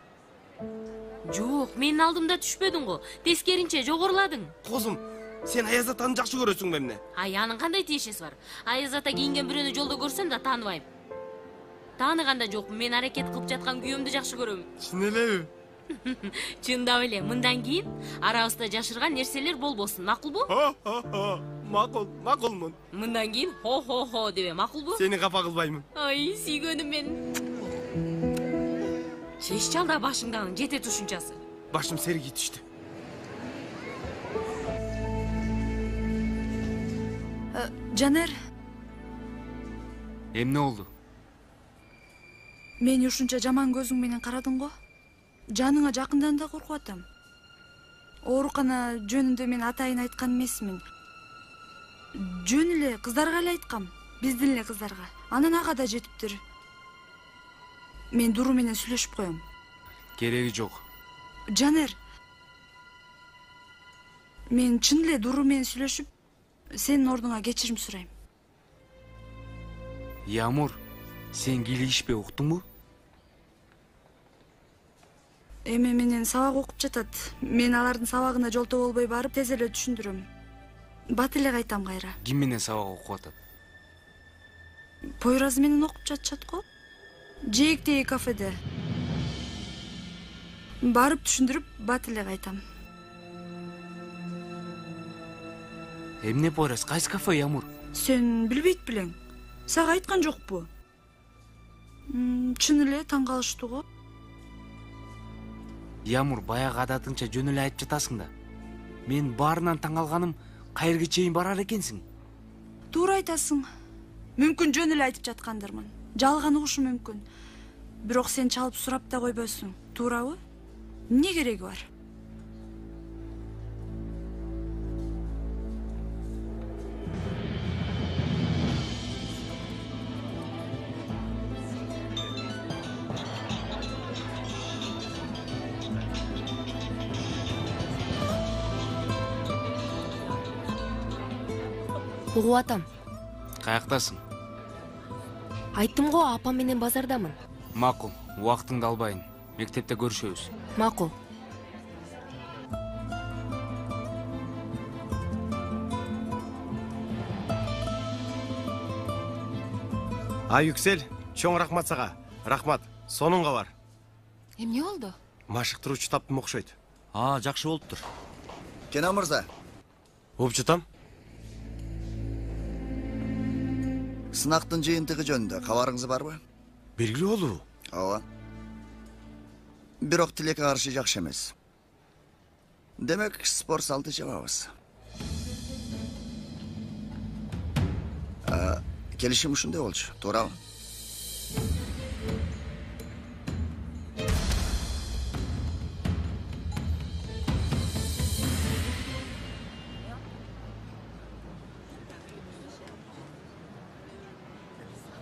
Жок, менин алдымда түшпөдүң го. Тескеринче жогоруладың. Козум, сен Аяз атаны жакшы көрөсүңбү эмне? Анын кандай тиешеси бар? Аяз ата кийинген бирөөнү жолдо көрсөм да тааныбайм. Тааныганда жок, мен аракет кылып жаткан күйөөмдү жакшы көрөм. Чын элеби? Чындап эле, мындан кийин арабызда жашырган нерселер болбосун, макулбу? Макулмун. Мындан кийин хо-хо-хо дебе, макулбу? Сени капа кылбаймын. Ай, сүйгөнүм мен. Чеч чал да башыңдагы жете тушунчасы. Башым серги түштү. Жанер. Эмне болду? Мени ушунча жаман көзүң менен карадың го? Жаныңа жакындан да коркуп атам. Оорукана жөнүндө мен атайын айткан эмесмин. Жөн эле кыздарга эле айткам, биздин эле кыздарга. Анан ага да жетиптир. Мен Дуру менен сүйлөшүп коем. Кереги жок. Жанер. Мен чын эле Дуру менен сүйлөшүп, сенин ордуңа кечирим сурайм. Ямур, сен кийлигишпей уктуңбу? Эми менен сабак окуп жатат. Мен алардын сабагына жолтоо болбой барып, тез эле түшүндүрөм. Бат эле кайтам кайра. Ким менен сабак окуп атат? Пойраз менен окуп жатышат го. Жээктеги кафеде. барып түшүндүрүп бат эле кайтам. Эмне Пойрас, кайсы кафе Ямур? Сен билбейт белең. Сага айткан жокпу? Чын эле таң калыштуу го. Ямур, баягы адатыңча жөн эле айтып жатасың да. Мен баарынан таң калганым, кайерге чейин барар экенсиң? Туура айтасың. Мүмкүн жөн эле айтып жаткандырмын. Жалган угушу мүмкүн. Бирок сен чалып сурап да койбойсуң, туурабы? Эмне кереги бар? Угуп атам. Каяктасың? Айттым го, апам менен базардамын. Макул, убактыңды албайын. Мектепте көрүшөбүз. Макул. Юксел, чоң рахмат сага. Рахмат, сонунга бар. Эмне болду? Машыктыруучу таптым окшойт. Жакшы болуптур. Кенан мырза. Угуп жатам. Сынактын жыйынтыгы жөнүндө кабарыңыз барбы? Белгилүү болду. Ооба. Бирок тилекке каршы жакшы эмес. Демек, спор салты жабабыз. Келишим ушундай болчу, туурабы?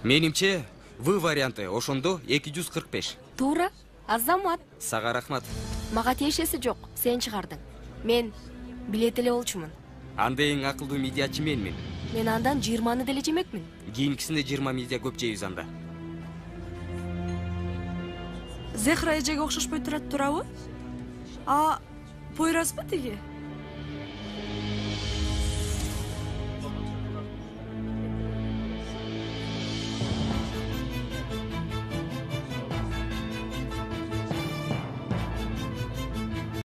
Менимче, В варианты ошондо 245. Туура, Азамат. Сага рахмат. Мага тиешеси жок, сен чыгардың. Мен билет эле болчумун. Анда эң акылдуу медиачы менмин. Мен андан 20 деле жемекмин. Кийинкисинде 20 медиа көп жейбиз анда. Зехра эжеге окшошпой турат, туурабы? Пойразбы тиги?